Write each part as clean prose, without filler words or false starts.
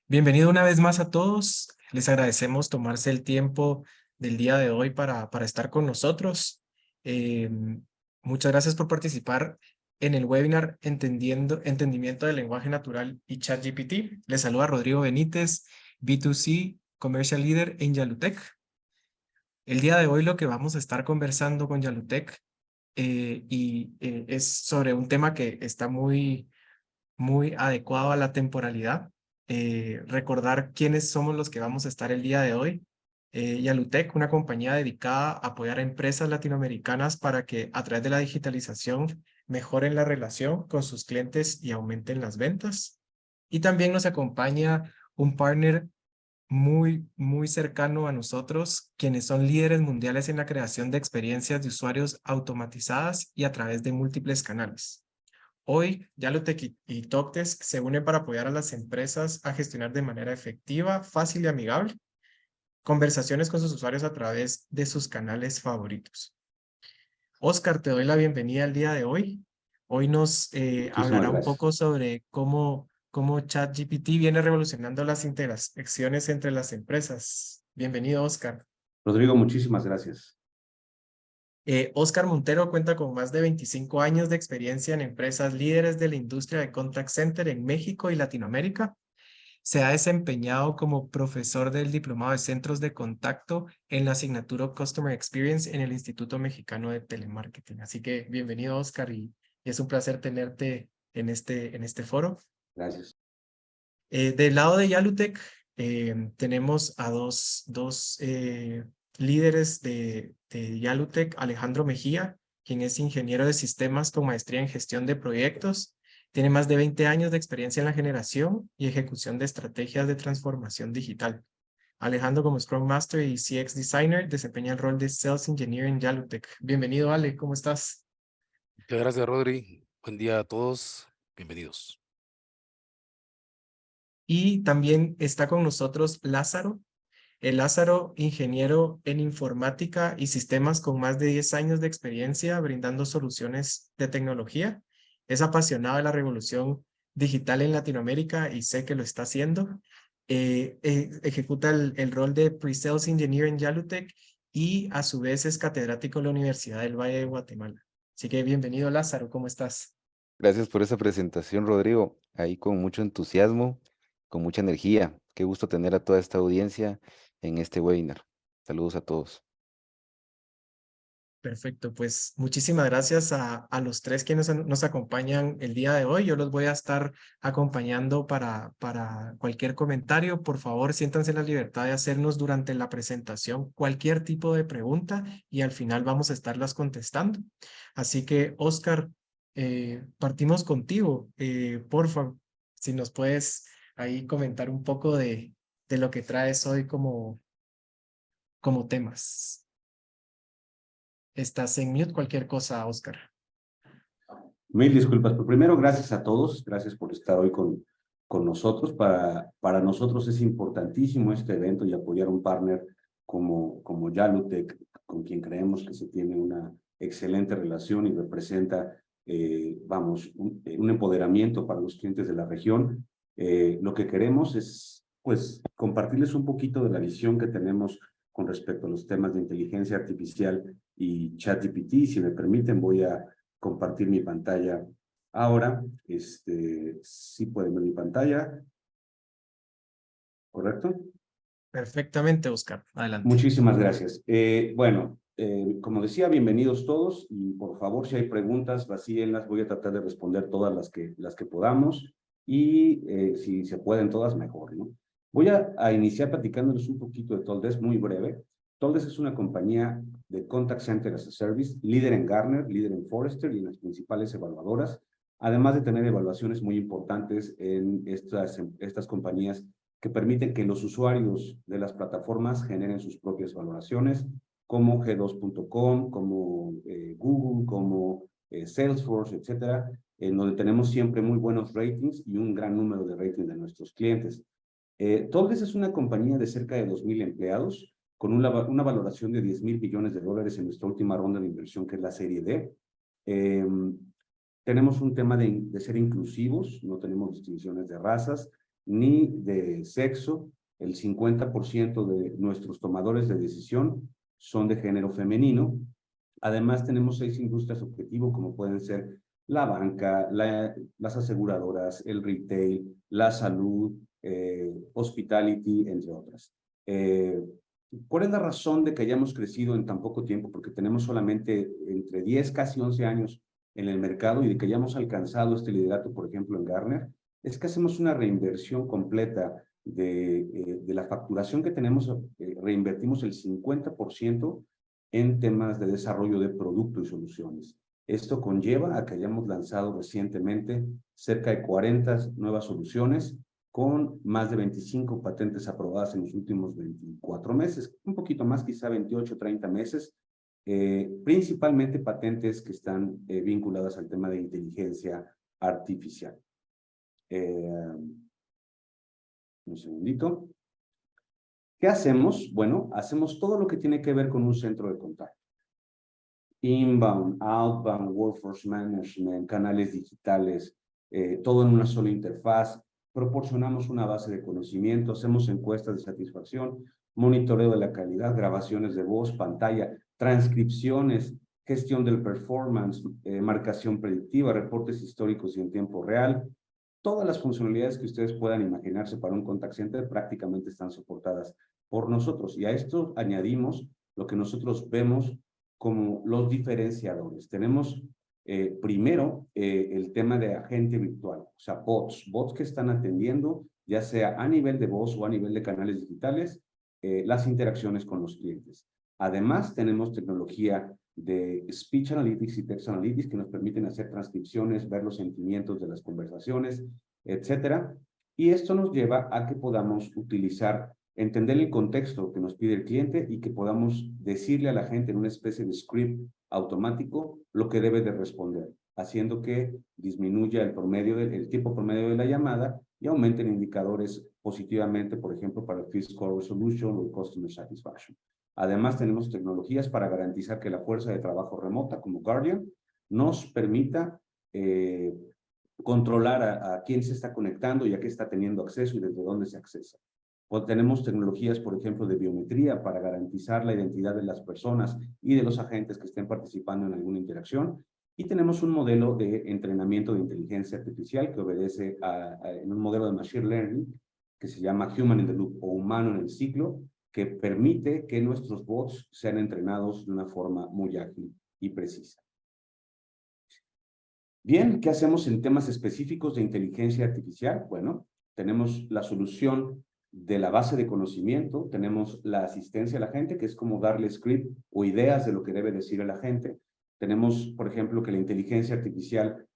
Bienvenido una vez más a todos. Les agradecemos tomarse el tiempo del día de hoy para estar con nosotros. Eh, Muchas gracias por participar en el webinar Entendimiento del Lenguaje Natural y ChatGPT. Les saluda Rodrigo Benítez, B2C Commercial Leader en Yalutec. El día de hoy lo que vamos a estar conversando con Yalutec es sobre un tema que está muy adecuado a la temporalidad. Recordar quiénes somos los que vamos a estar el día de hoy. Yalutec, una compañía dedicada a apoyar a empresas latinoamericanas para que a través de la digitalización mejoren la relación con sus clientes y aumenten las ventas. Y también nos acompaña un partner muy cercano a nosotros, quienes son líderes mundiales en la creación de experiencias de usuarios automatizadas y a través de múltiples canales. Hoy, Yalutec y Talkdesk se unen para apoyar a las empresas a gestionar de manera efectiva, fácil y amigable conversaciones con sus usuarios a través de sus canales favoritos. Oscar, te doy la bienvenida al día de hoy. Hoy nos Muchísimas hablará un gracias. poco sobre cómo ChatGPT viene revolucionando las interacciones entre las empresas. Bienvenido, Oscar. Rodrigo, muchísimas gracias. Oscar Montero cuenta con más de 25 años de experiencia en empresas líderes de la industria de contact center en México y Latinoamérica. Se ha desempeñado como profesor del Diplomado de Centros de Contacto en la asignatura Customer Experience en el Instituto Mexicano de Telemarketing. Así que bienvenido, Oscar, y es un placer tenerte en este foro. Gracias. Del lado de Yalutec, tenemos a dos líderes de Yalutec, Alejandro Mejía, quien es ingeniero de sistemas con maestría en gestión de proyectos. Tiene más de 20 años de experiencia en la generación y ejecución de estrategias de transformación digital. Alejandro, como Scrum Master y CX Designer, desempeña el rol de Sales Engineer en Yalutec. Bienvenido, Ale, ¿cómo estás? Muchas gracias, Rodri. Buen día a todos. Bienvenidos. Y también está con nosotros Lázaro. El Lázaro, ingeniero en informática y sistemas con más de 10 años de experiencia brindando soluciones de tecnología. Es apasionado de la revolución digital en Latinoamérica y sé que lo está haciendo. Ejecuta el rol de Pre-Sales Engineer en Yalutec y a su vez es catedrático en la Universidad del Valle de Guatemala. Así que bienvenido, Lázaro, ¿cómo estás? Gracias por esa presentación, Rodrigo. Ahí con mucho entusiasmo, con mucha energía. Qué gusto tener a toda esta audiencia en este webinar. Saludos a todos. Perfecto, pues muchísimas gracias a los tres que nos acompañan el día de hoy. Yo los voy a estar acompañando para cualquier comentario. Por favor, siéntanse en la libertad de hacernos durante la presentación cualquier tipo de pregunta y al final vamos a estarlas contestando. Así que, Oscar, partimos contigo. Por favor, si nos puedes ahí comentar un poco de lo que traes hoy como temas. Estás en mute, cualquier cosa, Oscar. Mil disculpas. Pero primero, gracias a todos. Gracias por estar hoy con nosotros. Para nosotros es importantísimo este evento y apoyar a un partner como Yalutec, con quien creemos que se tiene una excelente relación y representa, un empoderamiento para los clientes de la región. Lo que queremos es, pues, compartirles un poquito de la visión que tenemos con respecto a los temas de inteligencia artificial y ChatGPT. Si me permiten, voy a compartir mi pantalla ahora. Sí pueden ver mi pantalla, ¿correcto? Perfectamente, Oscar. Adelante. Muchísimas gracias. Como decía, bienvenidos todos y por favor, si hay preguntas, vacíenlas. Voy a tratar de responder todas las que podamos y si se pueden todas, mejor, ¿no? Voy a iniciar platicándoles un poquito de Talkdesk, muy breve. Talkdesk es una compañía de Contact Center as a Service, líder en Gartner, líder en Forrester y en las principales evaluadoras, además de tener evaluaciones muy importantes en estas compañías que permiten que los usuarios de las plataformas generen sus propias valoraciones, como G2.com, como Google, como Salesforce, etcétera, en donde tenemos siempre muy buenos ratings y un gran número de ratings de nuestros clientes. Talkdesk es una compañía de cerca de 2,000 empleados, con una valoración de 10,000 millones de dólares en nuestra última ronda de inversión, que es la serie D. Tenemos un tema de ser inclusivos, no tenemos distinciones de razas, ni de sexo. El 50% de nuestros tomadores de decisión son de género femenino. Además, tenemos 6 industrias objetivo, como pueden ser la banca, las aseguradoras, el retail, la salud, hospitality, entre otras. ¿Cuál es la razón de que hayamos crecido en tan poco tiempo? Porque tenemos solamente entre 10, casi 11 años en el mercado, y de que hayamos alcanzado este liderato, por ejemplo, en Gartner, es que hacemos una reinversión completa de la facturación que tenemos, reinvertimos el 50% en temas de desarrollo de producto y soluciones. Esto conlleva a que hayamos lanzado recientemente cerca de 40 nuevas soluciones, con más de 25 patentes aprobadas en los últimos 24 meses, un poquito más, quizá 28, 30 meses, principalmente patentes que están vinculadas al tema de inteligencia artificial. Un segundito. ¿Qué hacemos? Bueno, hacemos todo lo que tiene que ver con un centro de contacto. Inbound, outbound, workforce management, canales digitales, todo en una sola interfaz. Proporcionamos una base de conocimiento, hacemos encuestas de satisfacción, monitoreo de la calidad, grabaciones de voz, pantalla, transcripciones, gestión del performance, marcación predictiva, reportes históricos y en tiempo real. Todas las funcionalidades que ustedes puedan imaginarse para un contact center prácticamente están soportadas por nosotros. Y a esto añadimos lo que nosotros vemos como los diferenciadores. Tenemos primero el tema de agente virtual, o sea, bots que están atendiendo, ya sea a nivel de voz o a nivel de canales digitales, las interacciones con los clientes. Además, tenemos tecnología de Speech Analytics y Text Analytics que nos permiten hacer transcripciones, ver los sentimientos de las conversaciones, etcétera. Y esto nos lleva a que podamos utilizar, entender el contexto que nos pide el cliente y que podamos decirle a la gente en una especie de script automático lo que debe de responder, haciendo que disminuya el tiempo promedio de la llamada y aumenten indicadores positivamente, por ejemplo, para el Field Score Resolution o el Customer Satisfaction. Además, tenemos tecnologías para garantizar que la fuerza de trabajo remota, como Guardian, nos permita controlar a quién se está conectando y a qué está teniendo acceso y desde dónde se accesa. O tenemos tecnologías, por ejemplo, de biometría para garantizar la identidad de las personas y de los agentes que estén participando en alguna interacción. Y tenemos un modelo de entrenamiento de inteligencia artificial que obedece en un modelo de Machine Learning que se llama Human in the Loop o humano en el ciclo, que permite que nuestros bots sean entrenados de una forma muy ágil y precisa. Bien, ¿qué hacemos en temas específicos de inteligencia artificial? Bueno, tenemos la solución de la base de conocimiento, tenemos la asistencia a la gente, que es como darle script o ideas de lo que debe decir a la gente. Tenemos, por ejemplo, que la inteligencia artificial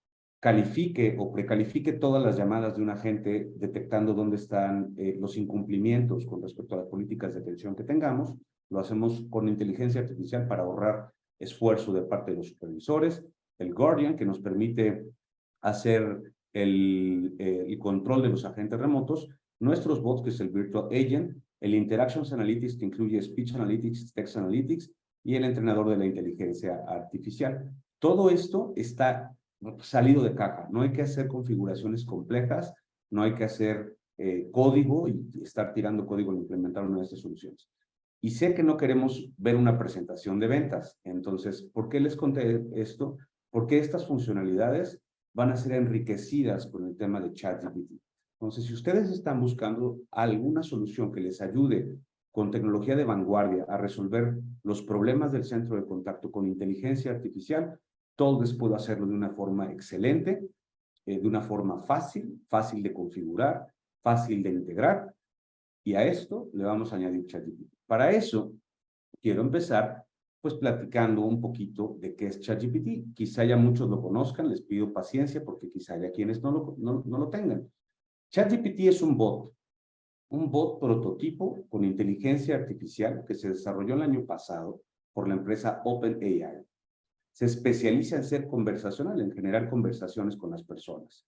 califique o precalifique todas las llamadas de un agente, detectando dónde están los incumplimientos con respecto a las políticas de atención que tengamos. Lo hacemos con inteligencia artificial para ahorrar esfuerzo de parte de los supervisores. El Guardian, que nos permite hacer el control de los agentes remotos. Nuestros bots, que es el Virtual Agent. El Interactions Analytics, que incluye Speech Analytics, Text Analytics, y el entrenador de la inteligencia artificial. Todo esto está salido de caja. No hay que hacer configuraciones complejas, no hay que hacer código y estar tirando código al implementar una de estas soluciones. Y sé que no queremos ver una presentación de ventas. Entonces, ¿por qué les conté esto? Porque estas funcionalidades van a ser enriquecidas con el tema de ChatGPT. Entonces, si ustedes están buscando alguna solución que les ayude con tecnología de vanguardia a resolver los problemas del centro de contacto con inteligencia artificial, todos puedo hacerlo de una forma excelente, de una forma fácil de configurar, fácil de integrar, y a esto le vamos a añadir ChatGPT. Para eso, quiero empezar pues platicando un poquito de qué es ChatGPT. Quizá ya muchos lo conozcan, les pido paciencia porque quizá haya quienes no lo tengan. ChatGPT es un bot prototipo con inteligencia artificial que se desarrolló el año pasado por la empresa OpenAI. Se especializa en ser conversacional, en generar conversaciones con las personas.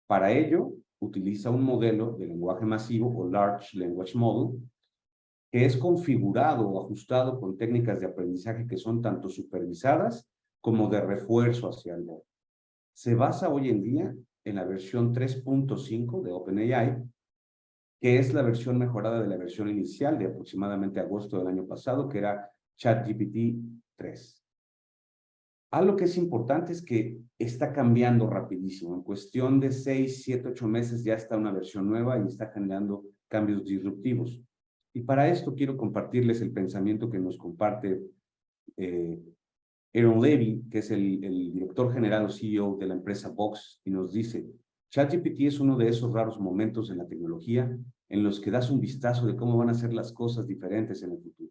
Para ello, utiliza un modelo de lenguaje masivo o Large Language Model, que es configurado o ajustado con técnicas de aprendizaje que son tanto supervisadas como de refuerzo hacia el bot. Se basa hoy en día en la versión 3.5 de OpenAI que es la versión mejorada de la versión inicial de aproximadamente agosto del año pasado, que era ChatGPT 3. Algo que es importante es que está cambiando rapidísimo. En cuestión de 6, 7, 8 meses ya está una versión nueva y está generando cambios disruptivos. Y para esto quiero compartirles el pensamiento que nos comparte Aaron Levy, que es el director general o CEO de la empresa Box, y nos dice: ChatGPT es uno de esos raros momentos en la tecnología en los que das un vistazo de cómo van a ser las cosas diferentes en el futuro.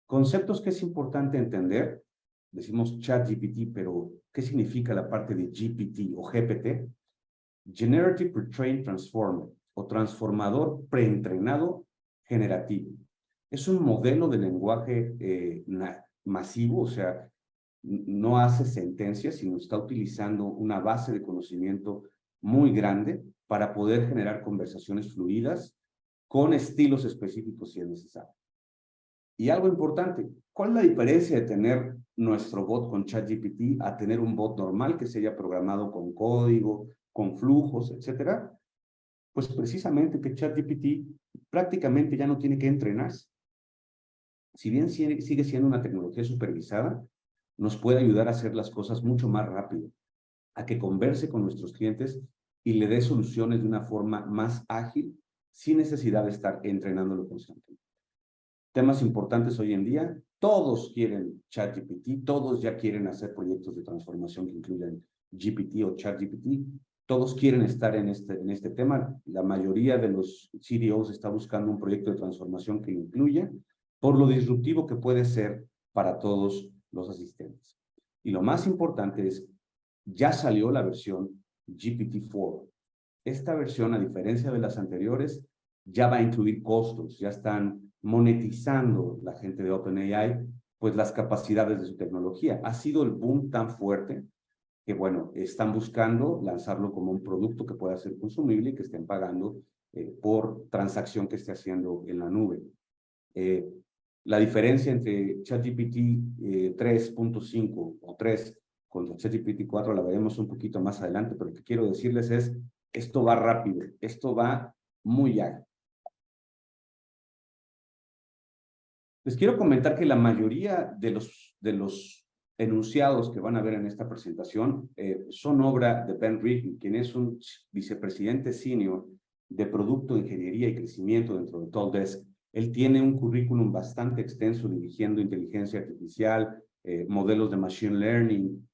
Conceptos que es importante entender. Decimos ChatGPT, pero ¿qué significa la parte de GPT o GPT? Generative Pre-trained Transformer, o transformador preentrenado generativo. Es un modelo de lenguaje masivo, o sea, no hace sentencias, sino está utilizando una base de conocimiento muy grande para poder generar conversaciones fluidas con estilos específicos si es necesario. Y algo importante, ¿cuál es la diferencia de tener nuestro bot con ChatGPT a tener un bot normal que se haya programado con código, con flujos, etcétera? Pues precisamente que ChatGPT prácticamente ya no tiene que entrenarse. Si bien sigue siendo una tecnología supervisada, nos puede ayudar a hacer las cosas mucho más rápido, a que converse con nuestros clientes y le dé soluciones de una forma más ágil, sin necesidad de estar entrenándolo constantemente. Temas importantes hoy en día, todos quieren ChatGPT, todos ya quieren hacer proyectos de transformación que incluyan GPT o ChatGPT, todos quieren estar en este tema. La mayoría de los CDOs está buscando un proyecto de transformación que lo incluya, por lo disruptivo que puede ser para todos los asistentes. Y lo más importante es, ya salió la versión GPT-4. Esta versión, a diferencia de las anteriores, ya va a incluir costos, ya están monetizando la gente de OpenAI, pues las capacidades de su tecnología. Ha sido el boom tan fuerte que, bueno, están buscando lanzarlo como un producto que pueda ser consumible y que estén pagando por transacción que esté haciendo en la nube. La diferencia entre ChatGPT 3.5 o 3 contra ChatGPT 4 la veremos un poquito más adelante, pero lo que quiero decirles es, esto va rápido, esto va muy ágil. Les quiero comentar que la mayoría de los enunciados que van a ver en esta presentación son obra de Ben Rigney, quien es un vicepresidente senior de Producto, Ingeniería y Crecimiento dentro de Talkdesk. Él tiene un currículum bastante extenso dirigiendo inteligencia artificial, modelos de machine learning,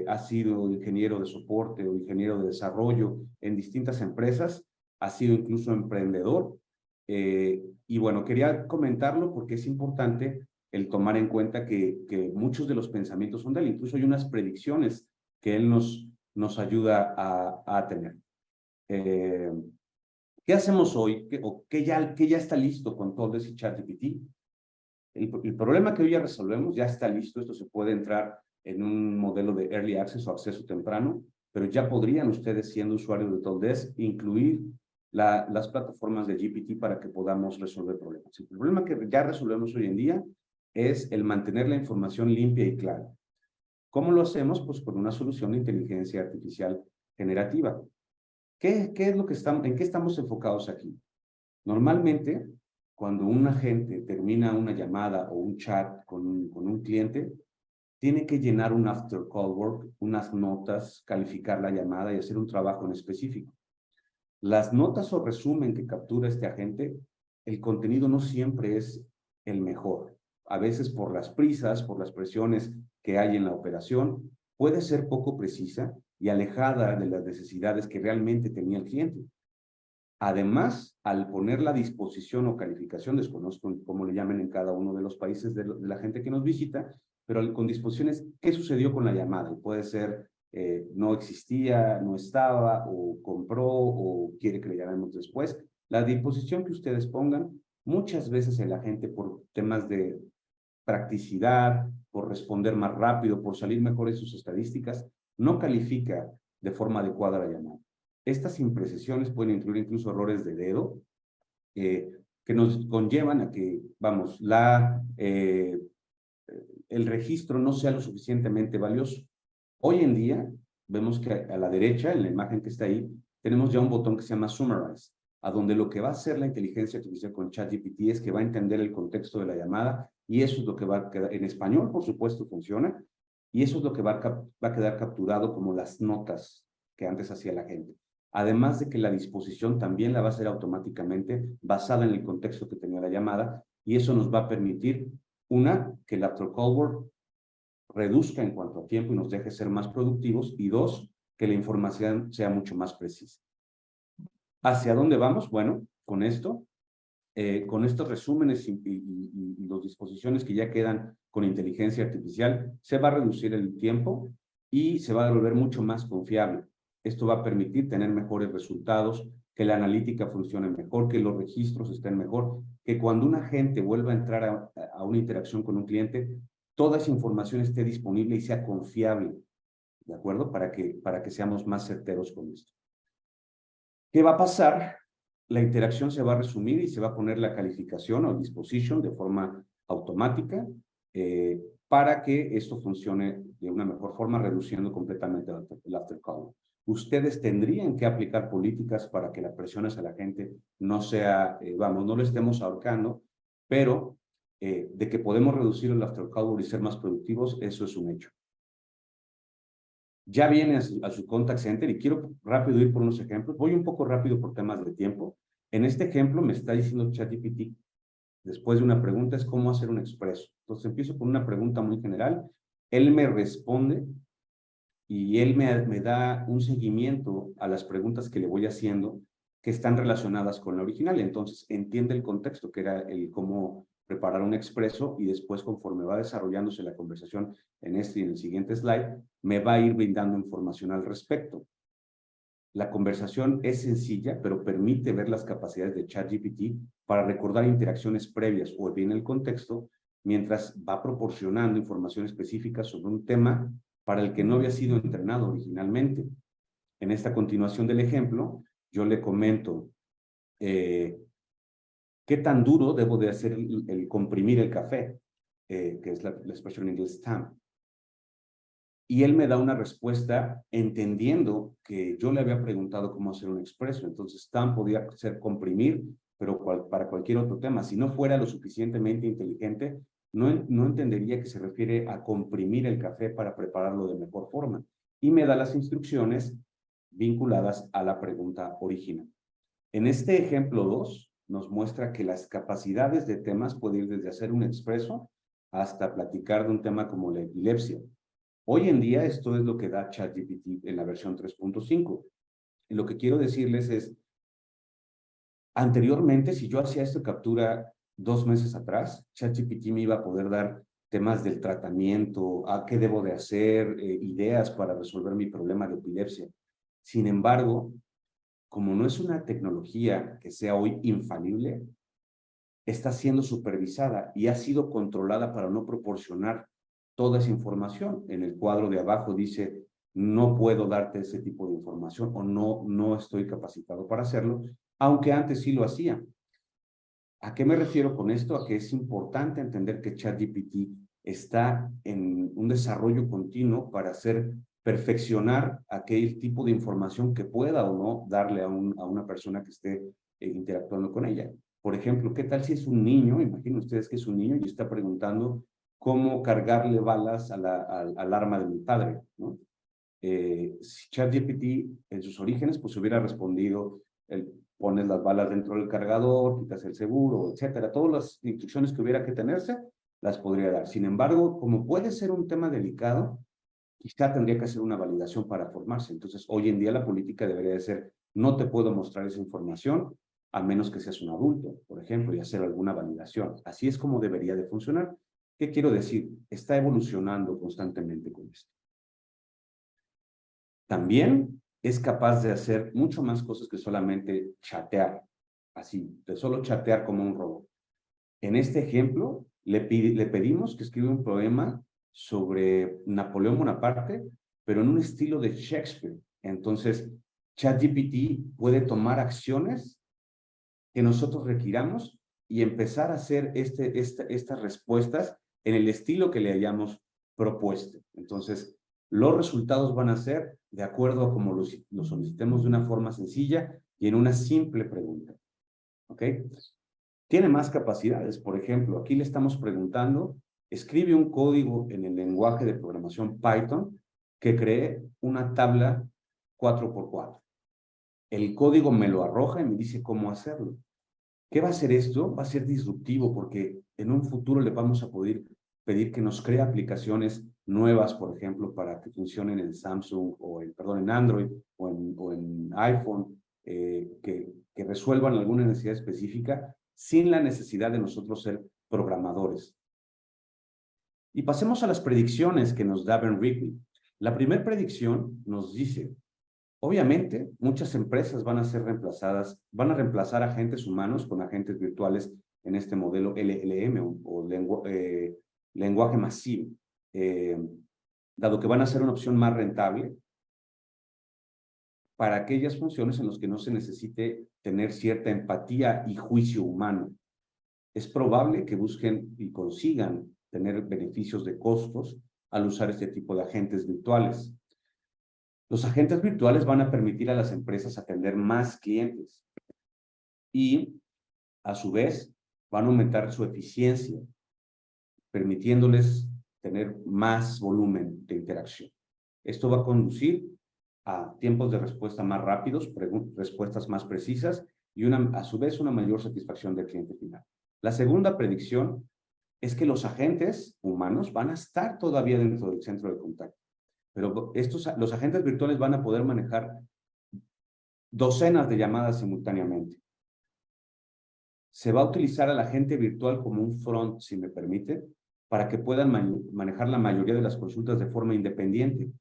ha sido ingeniero de soporte o ingeniero de desarrollo en distintas empresas, ha sido incluso emprendedor. Y bueno, quería comentarlo porque es importante el tomar en cuenta que muchos de los pensamientos son de él. Incluso hay unas predicciones que él nos ayuda a tener. ¿Qué hacemos hoy? ¿Qué ya está listo con Talkdesk y ChatGPT? El problema que hoy ya resolvemos ya está listo. Esto se puede entrar en un modelo de Early Access o acceso temprano, pero ya podrían ustedes, siendo usuarios de Talkdesk, incluir las plataformas de GPT para que podamos resolver problemas. El problema que ya resolvemos hoy en día es el mantener la información limpia y clara. ¿Cómo lo hacemos? Pues con una solución de inteligencia artificial generativa. ¿Qué es lo que en qué estamos enfocados aquí? Normalmente, cuando un agente termina una llamada o un chat con un cliente, tiene que llenar un after call work, unas notas, calificar la llamada y hacer un trabajo en específico. Las notas o resumen que captura este agente, el contenido no siempre es el mejor. A veces por las prisas, por las presiones que hay en la operación, puede ser poco precisa y alejada de las necesidades que realmente tenía el cliente. Además, al ponerla a disposición o calificación, desconozco cómo le llamen en cada uno de los países de la gente que nos visita, pero con disposiciones, ¿qué sucedió con la llamada? Y puede ser no existía, no estaba, o compró, o quiere que le llamemos después. La disposición que ustedes pongan, muchas veces el agente, por temas de practicidad, por responder más rápido, por salir mejor en sus estadísticas, no califica de forma adecuada la llamada. Estas imprecisiones pueden incluir incluso errores de dedo, que nos conllevan a que, vamos, el registro no sea lo suficientemente valioso. Hoy en día, vemos que a la derecha, en la imagen que está ahí, tenemos ya un botón que se llama Summarize. a donde lo que va a hacer la inteligencia artificial con ChatGPT es que va a entender el contexto de la llamada, y eso es lo que va a quedar, en español por supuesto funciona, y eso es lo que va a quedar capturado como las notas que antes hacía la gente. Además de que la disposición también la va a hacer automáticamente basada en el contexto que tenía la llamada, y eso nos va a permitir, una, que el after call word reduzca en cuanto a tiempo y nos deje ser más productivos, y dos, que la información sea mucho más precisa. ¿Hacia dónde vamos? Bueno, con estos resúmenes y las disposiciones que ya quedan con inteligencia artificial, se va a reducir el tiempo y se va a volver mucho más confiable. Esto va a permitir tener mejores resultados, que la analítica funcione mejor, que los registros estén mejor, que cuando un agente vuelva a entrar a una interacción con un cliente, toda esa información esté disponible y sea confiable, ¿de acuerdo? Para que seamos más certeros con esto. ¿Qué va a pasar? La interacción se va a resumir y se va a poner la calificación o disposition de forma automática para que esto funcione de una mejor forma, reduciendo completamente el after call. Ustedes tendrían que aplicar políticas para que la presión hacia la gente no sea, no lo estemos ahorcando, pero de que podemos reducir el after call y ser más productivos, eso es un hecho. Ya viene a su contact center y quiero rápido ir por unos ejemplos. Voy un poco rápido por temas de tiempo. En este ejemplo me está diciendo ChatGPT, después de una pregunta, es cómo hacer un expreso. Entonces empiezo con una pregunta muy general. Él me responde y él me da un seguimiento a las preguntas que le voy haciendo que están relacionadas con la original. Entonces entiende el contexto, que era el cómo preparar un expreso, y después, conforme va desarrollándose la conversación en este y en el siguiente slide, me va a ir brindando información al respecto. La conversación es sencilla, pero permite ver las capacidades de ChatGPT para recordar interacciones previas o bien el contexto, mientras va proporcionando información específica sobre un tema para el que no había sido entrenado originalmente. En esta continuación del ejemplo, yo le comento qué tan duro debo de hacer el comprimir el café, que es la expresión en inglés stamp. Y él me da una respuesta entendiendo que yo le había preguntado cómo hacer un expreso. Entonces, stamp podía ser comprimir, pero para cualquier otro tema. Si no fuera lo suficientemente inteligente, no entendería que se refiere a comprimir el café para prepararlo de mejor forma. Y me da las instrucciones vinculadas a la pregunta original. En este ejemplo 2, nos muestra que las capacidades de temas pueden ir desde hacer un expreso hasta platicar de un tema como la epilepsia. Hoy en día esto es lo que da ChatGPT en la versión 3.5. Y lo que quiero decirles es, anteriormente, si yo hacía esta captura 2 meses atrás, ChatGPT me iba a poder dar temas del tratamiento, a qué debo de hacer, ideas para resolver mi problema de epilepsia. Sin embargo, como no es una tecnología que sea hoy infalible, está siendo supervisada y ha sido controlada para no proporcionar toda esa información. En el cuadro de abajo dice, no puedo darte ese tipo de información, o no estoy capacitado para hacerlo, aunque antes sí lo hacía. ¿A qué me refiero con esto? A que es importante entender que ChatGPT está en un desarrollo continuo para perfeccionar aquel tipo de información que pueda o no darle a una persona que esté interactuando con ella. Por ejemplo, ¿qué tal si es un niño? Imaginen ustedes que es un niño y está preguntando cómo cargarle balas al arma de mi padre, ¿no? Si ChatGPT en sus orígenes pues hubiera respondido, pones las balas dentro del cargador, quitas el seguro, etcétera. Todas las instrucciones que hubiera que tenerse, las podría dar. Sin embargo, como puede ser un tema delicado, quizá tendría que hacer una validación para formarse. Entonces, hoy en día la política debería de ser, no te puedo mostrar esa información, a menos que seas un adulto, por ejemplo, y hacer alguna validación. Así es como debería de funcionar. ¿Qué quiero decir? Está evolucionando constantemente con esto. También es capaz de hacer mucho más cosas que solamente chatear, así, de solo chatear como un robot. En este ejemplo, le pedimos que escriba un poema sobre Napoleón Bonaparte, pero en un estilo de Shakespeare. Entonces, ChatGPT puede tomar acciones que nosotros requiramos y empezar a hacer estas respuestas en el estilo que le hayamos propuesto. Entonces, los resultados van a ser de acuerdo a como lo solicitemos de una forma sencilla y en una simple pregunta. ¿Ok? Tiene más capacidades. Por ejemplo, aquí le estamos preguntando, escribe un código en el lenguaje de programación Python que cree una tabla 4x4. El código me lo arroja y me dice cómo hacerlo. ¿Qué va a hacer esto? Va a ser disruptivo porque en un futuro le vamos a poder pedir que nos cree aplicaciones nuevas, por ejemplo, para que funcionen en Samsung o en Android o en iPhone, que resuelvan alguna necesidad específica sin la necesidad de nosotros ser programadores. Y pasemos a las predicciones que nos da Ben Rigley. La primera predicción nos dice, obviamente, muchas empresas van a ser reemplazadas, van a reemplazar agentes humanos con agentes virtuales en este modelo LLM o lenguaje masivo, dado que van a ser una opción más rentable para aquellas funciones en las que no se necesite tener cierta empatía y juicio humano. Es probable que busquen y consigan tener beneficios de costos al usar este tipo de agentes virtuales. Los agentes virtuales van a permitir a las empresas atender más clientes y, a su vez, van a aumentar su eficiencia, permitiéndoles tener más volumen de interacción. Esto va a conducir a tiempos de respuesta más rápidos, respuestas más precisas y, a su vez, una mayor satisfacción del cliente final. La segunda predicción es que los agentes humanos van a estar todavía dentro del centro de contacto, pero los agentes virtuales van a poder manejar docenas de llamadas simultáneamente. Se va a utilizar al agente virtual como un front, si me permite, para que puedan manejar la mayoría de las consultas de forma independiente.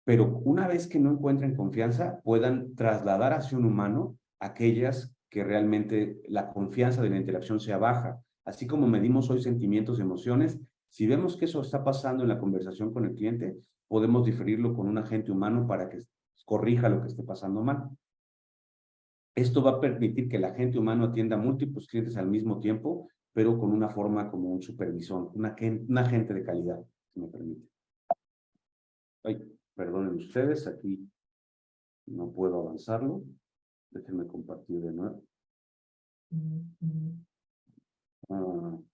Pero una vez que no encuentren confianza, puedan trasladar hacia un humano aquellas que realmente la confianza de la interacción sea baja. Así como medimos hoy sentimientos y emociones, si vemos que eso está pasando en la conversación con el cliente, podemos diferirlo con un agente humano para que corrija lo que esté pasando mal. Esto va a permitir que el agente humano atienda a múltiples clientes al mismo tiempo, pero con una forma como un supervisor, un agente de calidad, si me permite. Ay, perdonen ustedes, aquí no puedo avanzarlo. Déjenme compartir de nuevo.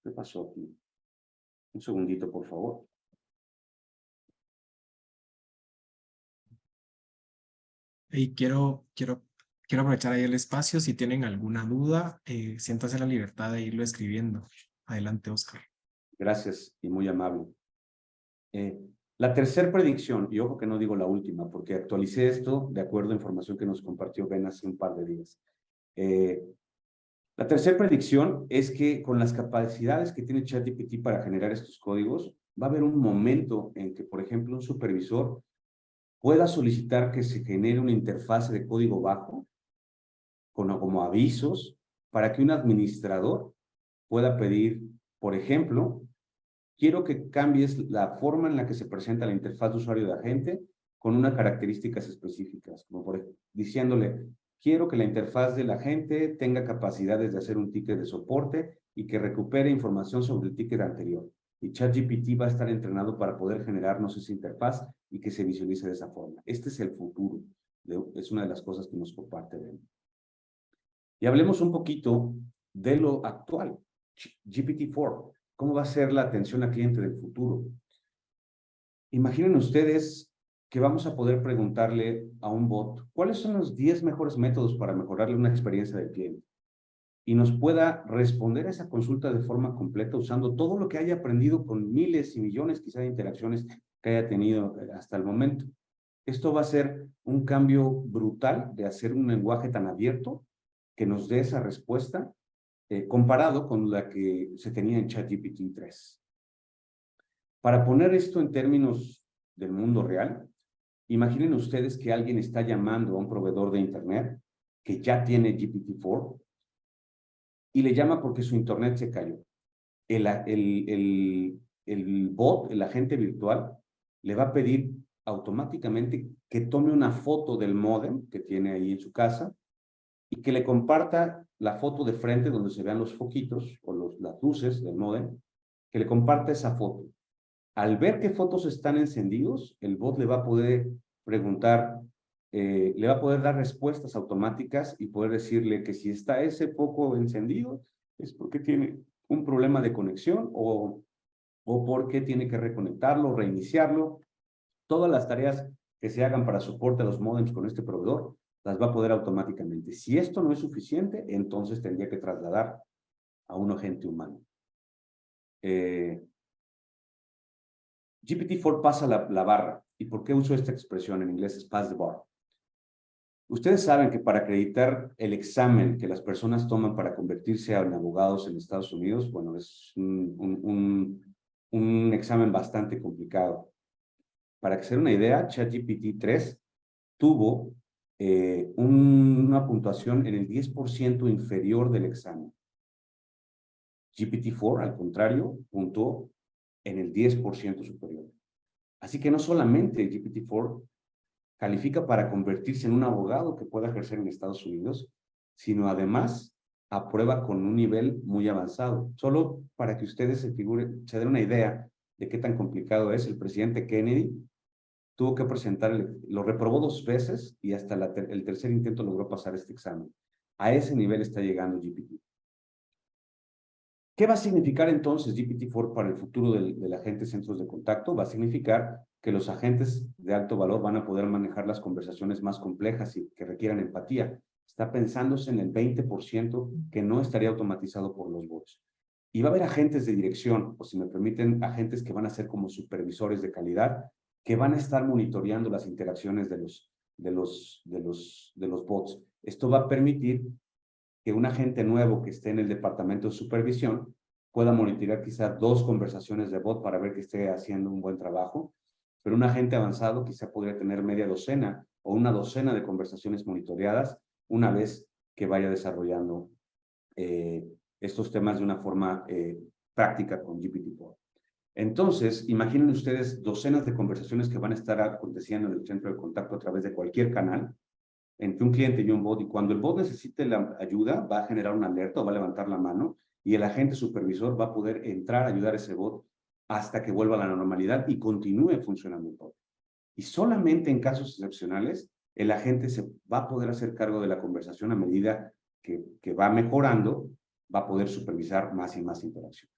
¿Qué pasó aquí? Un segundito, por favor. Y quiero aprovechar ahí el espacio. Si tienen alguna duda, siéntase la libertad de irlo escribiendo. Adelante, Oscar. Gracias y muy amable. La tercera predicción, y ojo que no digo la última, porque actualicé esto de acuerdo a información que nos compartió Ben hace un par de días. La tercera predicción es que con las capacidades que tiene ChatGPT para generar estos códigos, va a haber un momento en que, por ejemplo, un supervisor pueda solicitar que se genere una interfase de código bajo, como avisos, para que un administrador pueda pedir, por ejemplo, quiero que cambies la forma en la que se presenta la interfaz de usuario de agente con unas características específicas, como por ejemplo, diciéndole, quiero que la interfaz del agente tenga capacidades de hacer un ticket de soporte y que recupere información sobre el ticket anterior. Y ChatGPT va a estar entrenado para poder generarnos esa interfaz y que se visualice de esa forma. Este es el futuro. Es una de las cosas que nos comparte Ben. Y hablemos un poquito de lo actual, GPT-4. ¿Cómo va a ser la atención al cliente del futuro? Imaginen ustedes que vamos a poder preguntarle a un bot cuáles son los 10 mejores métodos para mejorarle una experiencia del cliente y nos pueda responder a esa consulta de forma completa usando todo lo que haya aprendido con miles y millones quizá de interacciones que haya tenido hasta el momento. Esto va a ser un cambio brutal de hacer un lenguaje tan abierto que nos dé esa respuesta comparado con la que se tenía en ChatGPT 3. Para poner esto en términos del mundo real, imaginen ustedes que alguien está llamando a un proveedor de Internet que ya tiene GPT-4 y le llama porque su Internet se cayó. El bot, el agente virtual, le va a pedir automáticamente que tome una foto del módem que tiene ahí en su casa y que le comparta la foto de frente donde se vean los foquitos o las luces del módem, que le comparta esa foto. Al ver qué fotos están encendidos, el bot le va a poder preguntar le va a poder dar respuestas automáticas y poder decirle que si está ese foco encendido es porque tiene un problema de conexión o porque tiene que reconectarlo, reiniciarlo. Todas las tareas que se hagan para soporte a los módems con este proveedor las va a poder automáticamente. Si esto no es suficiente, entonces tendría que trasladar a un agente humano. GPT-4 pasa la barra. ¿Y por qué uso esta expresión? En inglés es pass the bar. Ustedes saben que para acreditar el examen que las personas toman para convertirse en abogados en Estados Unidos, bueno, es un examen bastante complicado. Para que se den una idea, ChatGPT 3 tuvo una puntuación en el 10% inferior del examen. GPT-4, al contrario, puntuó en el 10% superior. Así que no solamente GPT-4 califica para convertirse en un abogado que pueda ejercer en Estados Unidos, sino además aprueba con un nivel muy avanzado. Solo para que ustedes se den una idea de qué tan complicado es, el presidente Kennedy tuvo que lo reprobó 2 veces y hasta el tercer intento logró pasar este examen. A ese nivel está llegando GPT. ¿Qué va a significar entonces GPT-4 para el futuro del agente centros de contacto? Va a significar que los agentes de alto valor van a poder manejar las conversaciones más complejas y que requieran empatía. Está pensándose en el 20% que no estaría automatizado por los bots. Y va a haber agentes de dirección, o si me permiten, agentes que van a ser como supervisores de calidad, que van a estar monitoreando las interacciones de los bots. Esto va a permitir que un agente nuevo que esté en el departamento de supervisión pueda monitorear quizá 2 conversaciones de bot para ver que esté haciendo un buen trabajo, pero un agente avanzado quizá podría tener media docena o una docena de conversaciones monitoreadas una vez que vaya desarrollando estos temas de una forma práctica con GPT-4. Entonces, imaginen ustedes docenas de conversaciones que van a estar aconteciendo en el centro de contacto a través de cualquier canal, entre un cliente y un bot, y cuando el bot necesite la ayuda, va a generar una alerta o va a levantar la mano, y el agente supervisor va a poder entrar a ayudar a ese bot hasta que vuelva a la normalidad y continúe funcionando el bot. Y solamente en casos excepcionales, el agente se va a poder hacer cargo de la conversación a medida que va mejorando, va a poder supervisar más y más interacciones.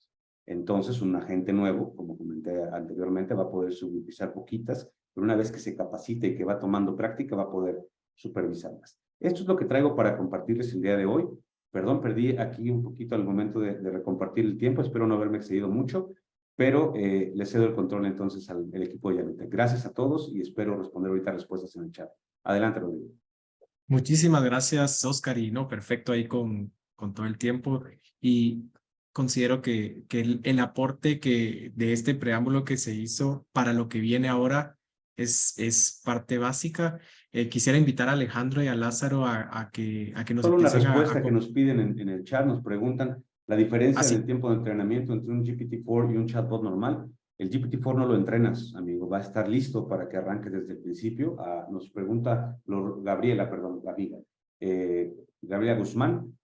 Entonces, un agente nuevo, como comenté anteriormente, va a poder supervisar poquitas, pero una vez que se capacite y que va tomando práctica, va a poder supervisarlas. Esto es lo que traigo para compartirles el día de hoy. Perdón, perdí aquí un poquito al momento de recompartir el tiempo, espero no haberme excedido mucho, pero le cedo el control entonces al equipo de Yanutec. Gracias a todos y espero responder ahorita respuestas en el chat. Adelante, Rodrigo. Muchísimas gracias, Oscar, y no, perfecto ahí con todo el tiempo. Y considero que el aporte de este preámbulo que se hizo para lo que viene ahora es parte básica. Quisiera invitar a Alejandro y a Lázaro a que nos Solo una empiecen respuesta que nos piden en el chat, nos preguntan la diferencia en así. el tiempo de entrenamiento entre un GPT-4 y un chatbot normal. El GPT-4 no lo entrenas, amigo, va a estar listo para que arranque desde el principio. Nos pregunta Gabriela Guzmán,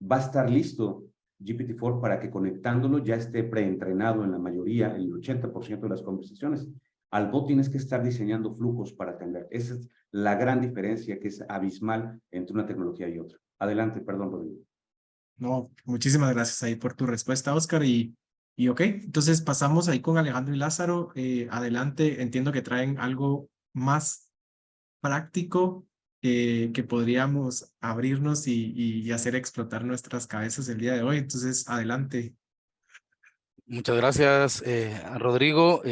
va a estar listo GPT-4 para que conectándolo ya esté preentrenado en la mayoría, el 80% de las conversaciones. Al bot tienes que estar diseñando flujos para atender. Esa es la gran diferencia que es abismal entre una tecnología y otra. Adelante, perdón, Rodrigo. No, muchísimas gracias ahí por tu respuesta, Oscar. Y ok, entonces pasamos ahí con Alejandro y Lázaro. Adelante, entiendo que traen algo más práctico que podríamos abrirnos y hacer explotar nuestras cabezas el día de hoy. Entonces, adelante. Muchas gracias, Rodrigo,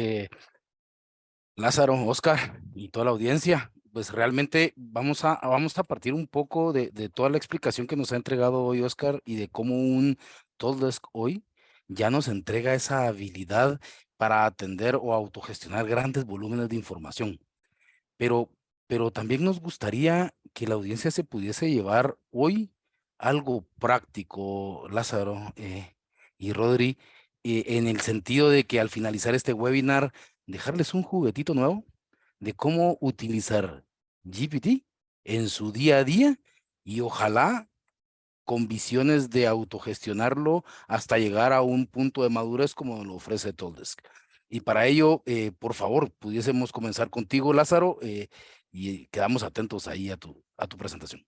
Lázaro, Oscar y toda la audiencia. Pues realmente vamos a partir un poco de toda la explicación que nos ha entregado hoy Oscar y de cómo un Talkdesk hoy ya nos entrega esa habilidad para atender o autogestionar grandes volúmenes de información. Pero también nos gustaría que la audiencia se pudiese llevar hoy algo práctico, Lázaro y Rodri, en el sentido de que al finalizar este webinar, dejarles un juguetito nuevo de cómo utilizar GPT en su día a día y ojalá con visiones de autogestionarlo hasta llegar a un punto de madurez como lo ofrece Talkdesk. Y para ello, por favor, pudiésemos comenzar contigo, Lázaro. y quedamos atentos ahí a tu presentación.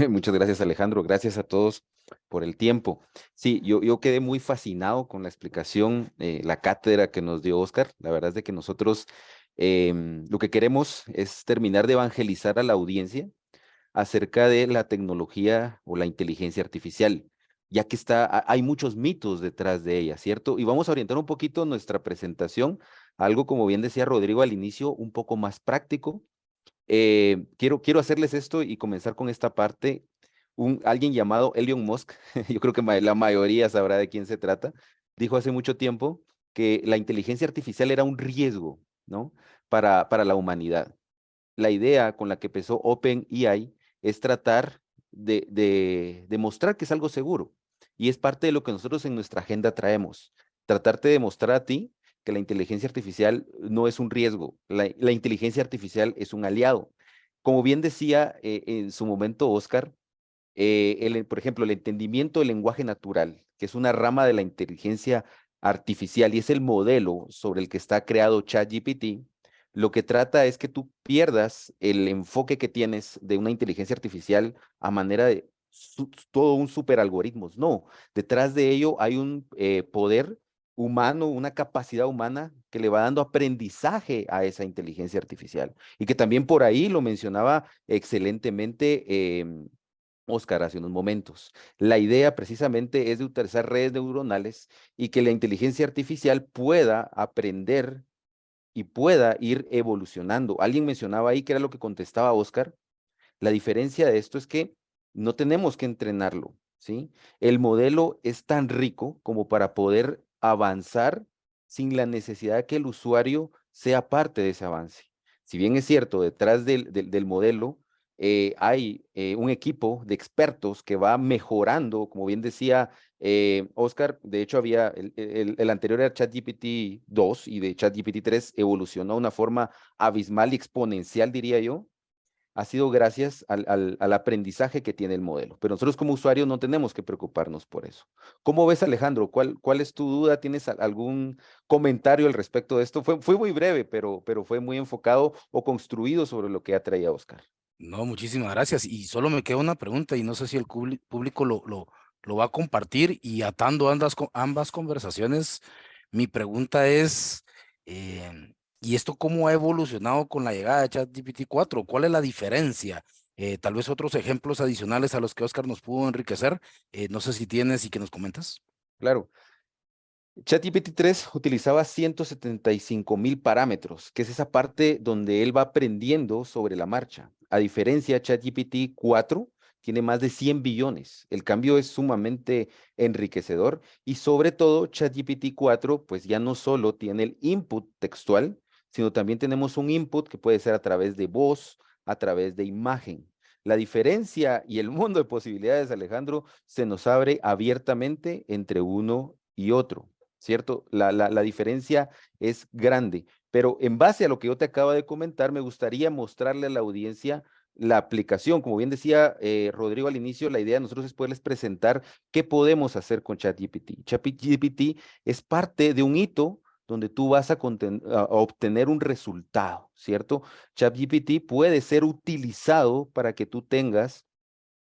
Muchas gracias, Alejandro. Gracias a todos por el tiempo. Sí, yo quedé muy fascinado con la explicación, la cátedra que nos dio Oscar. La verdad es de que nosotros lo que queremos es terminar de evangelizar a la audiencia acerca de la tecnología o la inteligencia artificial, ya que hay muchos mitos detrás de ella, ¿cierto? Y vamos a orientar un poquito nuestra presentación a algo, como bien decía Rodrigo al inicio, un poco más práctico. Quiero hacerles esto y comenzar con esta parte. Alguien llamado Elon Musk, yo creo que la mayoría sabrá de quién se trata, dijo hace mucho tiempo que la inteligencia artificial era un riesgo, ¿no? Para la humanidad. La idea con la que empezó OpenAI es tratar de demostrar que es algo seguro. Y es parte de lo que nosotros en nuestra agenda traemos. Tratarte de demostrar a ti que la inteligencia artificial no es un riesgo. La inteligencia artificial es un aliado. Como bien decía en su momento Oscar, por ejemplo, el entendimiento del lenguaje natural, que es una rama de la inteligencia artificial y es el modelo sobre el que está creado ChatGPT, lo que trata es que tú pierdas el enfoque que tienes de una inteligencia artificial a manera de todo un superalgoritmos. No, detrás de ello hay un poder humano, una capacidad humana que le va dando aprendizaje a esa inteligencia artificial y que también por ahí lo mencionaba excelentemente Oscar hace unos momentos. La idea precisamente es de utilizar redes neuronales y que la inteligencia artificial pueda aprender y pueda ir evolucionando. Alguien mencionaba ahí que era lo que contestaba Oscar. La diferencia de esto es que no tenemos que entrenarlo, ¿sí? El modelo es tan rico como para poder avanzar sin la necesidad de que el usuario sea parte de ese avance. Si bien es cierto, detrás del modelo hay un equipo de expertos que va mejorando, como bien decía Oscar, de hecho había, el anterior era ChatGPT 2 y de ChatGPT 3 evolucionó de una forma abismal y exponencial, diría yo, ha sido gracias al aprendizaje que tiene el modelo. Pero nosotros como usuarios no tenemos que preocuparnos por eso. ¿Cómo ves, Alejandro? ¿Cuál es tu duda? ¿Tienes algún comentario al respecto de esto? Fue muy breve, pero fue muy enfocado o construido sobre lo que ya traía Oscar. No, muchísimas gracias. Y solo me queda una pregunta y no sé si el público lo va a compartir y atando ambas conversaciones, mi pregunta es, ¿y esto cómo ha evolucionado con la llegada de ChatGPT 4? ¿Cuál es la diferencia? Tal vez otros ejemplos adicionales a los que Oscar nos pudo enriquecer. No sé si tienes y que nos comentas. Claro. ChatGPT 3 utilizaba 175,000 parámetros, que es esa parte donde él va aprendiendo sobre la marcha. A diferencia, ChatGPT 4 tiene más de 100 billones. El cambio es sumamente enriquecedor y sobre todo ChatGPT 4 pues ya no solo tiene el input textual, sino también tenemos un input que puede ser a través de voz, a través de imagen. La diferencia y el mundo de posibilidades, Alejandro, se nos abre abiertamente entre uno y otro. ¿Cierto? La diferencia es grande, pero en base a lo que yo te acabo de comentar, me gustaría mostrarle a la audiencia la aplicación. Como bien decía Rodrigo al inicio, la idea de nosotros es poderles presentar qué podemos hacer con ChatGPT. ChatGPT es parte de un hito donde tú vas a obtener un resultado, ¿cierto? ChatGPT puede ser utilizado para que tú tengas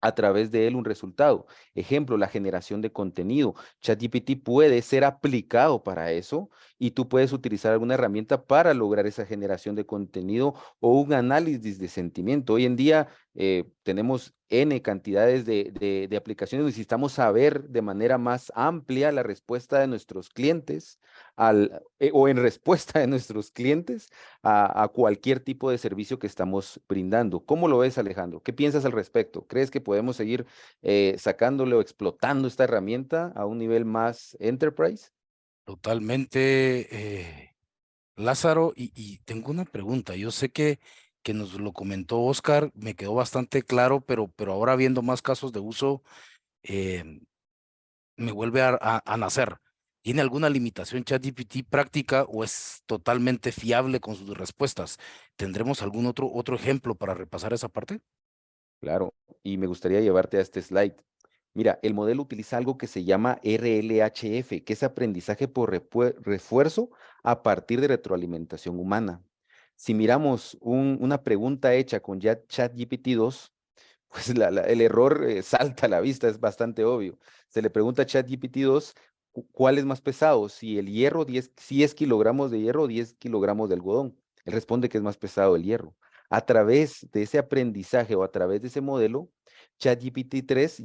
a través de él un resultado. Ejemplo, la generación de contenido. ChatGPT puede ser aplicado para eso y tú puedes utilizar alguna herramienta para lograr esa generación de contenido o un análisis de sentimiento. Hoy en día tenemos N cantidades de aplicaciones. Necesitamos saber de manera más amplia la respuesta de nuestros clientes o en respuesta de nuestros clientes a cualquier tipo de servicio que estamos brindando. ¿Cómo lo ves, Alejandro? ¿Qué piensas al respecto? ¿Crees que podemos seguir sacándole o explotando esta herramienta a un nivel más enterprise? Totalmente, Lázaro, y tengo una pregunta. Yo sé que nos lo comentó Oscar, me quedó bastante claro, pero ahora viendo más casos de uso, eh, me vuelve a nacer. ¿Tiene alguna limitación ChatGPT práctica o es totalmente fiable con sus respuestas? ¿Tendremos algún otro ejemplo para repasar esa parte? Claro, y me gustaría llevarte a este slide. Mira, el modelo utiliza algo que se llama RLHF, que es aprendizaje por refuerzo a partir de retroalimentación humana. Si miramos una pregunta hecha con ChatGPT 2, pues el error salta a la vista, es bastante obvio. Se le pregunta a ChatGPT 2 cuál es más pesado, si el hierro, 10 kilogramos de hierro o 10 kilogramos de algodón. Él responde que es más pesado el hierro. A través de ese aprendizaje o a través de ese modelo, ChatGPT 3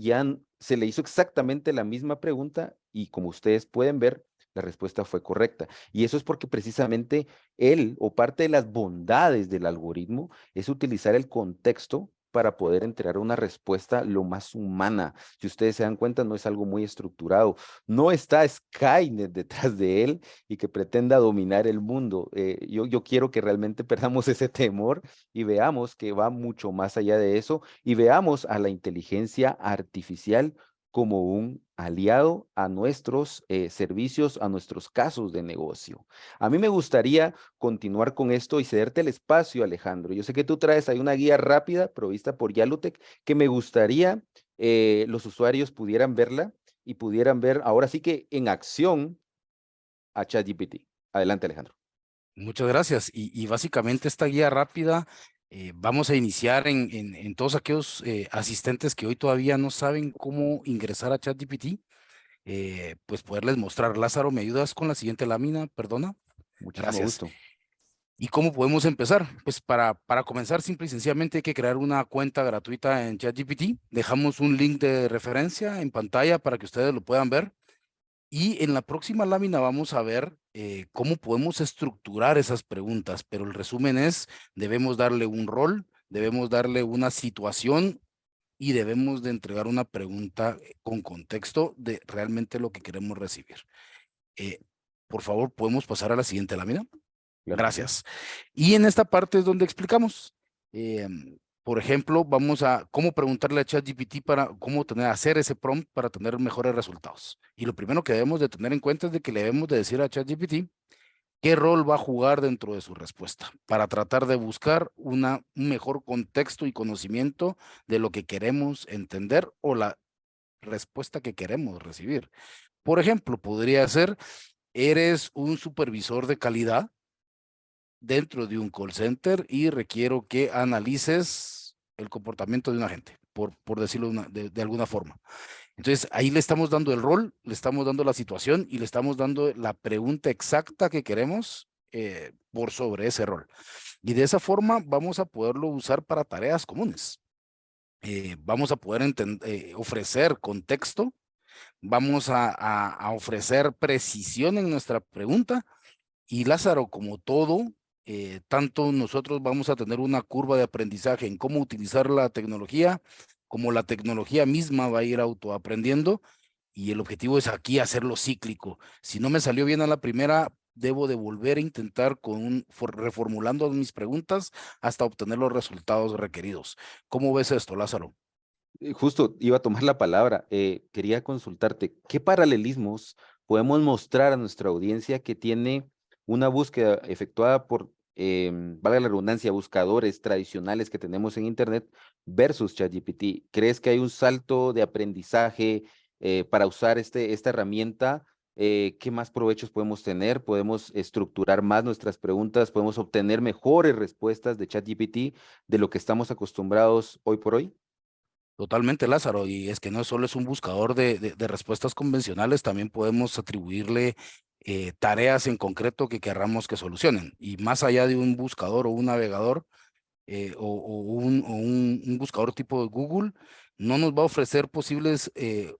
se le hizo exactamente la misma pregunta y como ustedes pueden ver, la respuesta fue correcta. Y eso es porque precisamente él o parte de las bondades del algoritmo es utilizar el contexto para poder entregar una respuesta lo más humana. Si ustedes se dan cuenta, no es algo muy estructurado. No está Skynet detrás de él y que pretenda dominar el mundo. Yo quiero que realmente perdamos ese temor y veamos que va mucho más allá de eso y veamos a la inteligencia artificial como un aliado a nuestros servicios, a nuestros casos de negocio. A mí me gustaría continuar con esto y cederte el espacio, Alejandro. Yo sé que tú traes ahí una guía rápida provista por Yalutech que me gustaría los usuarios pudieran verla y pudieran ver ahora sí que en acción a ChatGPT. Adelante, Alejandro. Muchas gracias. Y básicamente esta guía rápida vamos a iniciar en todos aquellos asistentes que hoy todavía no saben cómo ingresar a ChatGPT, pues poderles mostrar. Lázaro, ¿me ayudas con la siguiente lámina? Perdona. Muchísimo Gracias. gusto. ¿Y cómo podemos empezar? Pues para comenzar, simple y sencillamente hay que crear una cuenta gratuita en ChatGPT. Dejamos un link de referencia en pantalla para que ustedes lo puedan ver. Y en la próxima lámina vamos a ver cómo podemos estructurar esas preguntas, pero el resumen es, debemos darle un rol, debemos darle una situación y debemos de entregar una pregunta con contexto de realmente lo que queremos recibir. Por favor, ¿podemos pasar a la siguiente lámina? Claro que sí. Gracias. Y en esta parte es donde explicamos, por ejemplo, vamos a cómo preguntarle a ChatGPT para cómo hacer ese prompt para tener mejores resultados. Y lo primero que debemos de tener en cuenta es de que le debemos de decir a ChatGPT qué rol va a jugar dentro de su respuesta para tratar de buscar un mejor contexto y conocimiento de lo que queremos entender o la respuesta que queremos recibir. Por ejemplo, podría ser, eres un supervisor de calidad dentro de un call center y requiero que analices el comportamiento de un agente, por decirlo de alguna forma. Entonces, ahí le estamos dando el rol, le estamos dando la situación y le estamos dando la pregunta exacta que queremos por sobre ese rol. Y de esa forma vamos a poderlo usar para tareas comunes. Vamos a poder ofrecer contexto, vamos a ofrecer precisión en nuestra pregunta. Y Lázaro, como todo, tanto nosotros vamos a tener una curva de aprendizaje en cómo utilizar la tecnología, como la tecnología misma va a ir autoaprendiendo, y el objetivo es aquí hacerlo cíclico. Si no me salió bien a la primera, debo de volver a intentar reformulando mis preguntas hasta obtener los resultados requeridos. ¿Cómo ves esto, Lázaro? Justo iba a tomar la palabra. Quería consultarte, ¿qué paralelismos podemos mostrar a nuestra audiencia que tiene una búsqueda efectuada por, valga la redundancia, buscadores tradicionales que tenemos en Internet versus ChatGPT? ¿Crees que hay un salto de aprendizaje para usar esta herramienta? ¿Qué más provechos podemos tener? ¿Podemos estructurar más nuestras preguntas? ¿Podemos obtener mejores respuestas de ChatGPT de lo que estamos acostumbrados hoy por hoy? Totalmente, Lázaro, y es que no solo es un buscador de respuestas convencionales, también podemos atribuirle tareas en concreto que querramos que solucionen. Y más allá de un buscador o un navegador un buscador tipo de Google, no nos va a ofrecer posibles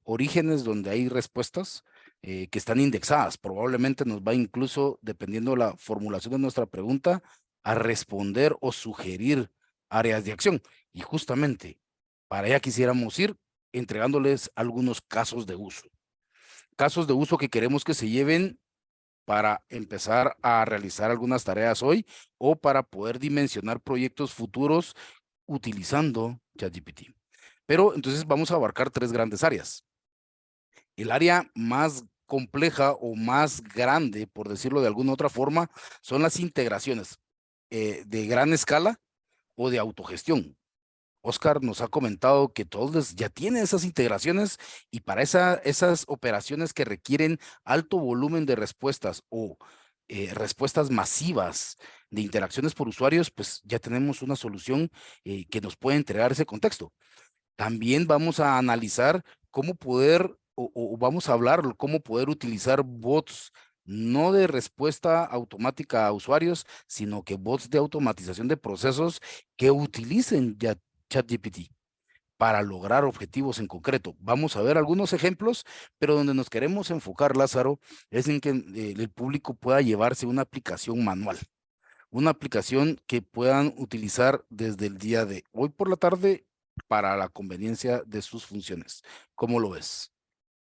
orígenes donde hay respuestas que están indexadas. Probablemente nos va incluso, dependiendo de la formulación de nuestra pregunta, a responder o sugerir áreas de acción. Y justamente para allá quisiéramos ir entregándoles algunos casos de uso. Casos de uso que queremos que se lleven para empezar a realizar algunas tareas hoy o para poder dimensionar proyectos futuros utilizando ChatGPT. Pero entonces vamos a abarcar tres grandes áreas. El área más compleja o más grande, por decirlo de alguna otra forma, son las integraciones de gran escala o de autogestión. Oscar nos ha comentado que todos ya tienen esas integraciones y para esas operaciones que requieren alto volumen de respuestas o respuestas masivas de interacciones por usuarios, pues ya tenemos una solución que nos puede entregar ese contexto. También vamos a analizar cómo poder, o vamos a hablar cómo poder utilizar bots, no de respuesta automática a usuarios, sino que bots de automatización de procesos que utilicen ya ChatGPT para lograr objetivos en concreto. Vamos a ver algunos ejemplos, pero donde nos queremos enfocar, Lázaro, es en que el público pueda llevarse una aplicación manual, una aplicación que puedan utilizar desde el día de hoy por la tarde para la conveniencia de sus funciones. ¿Cómo lo ves?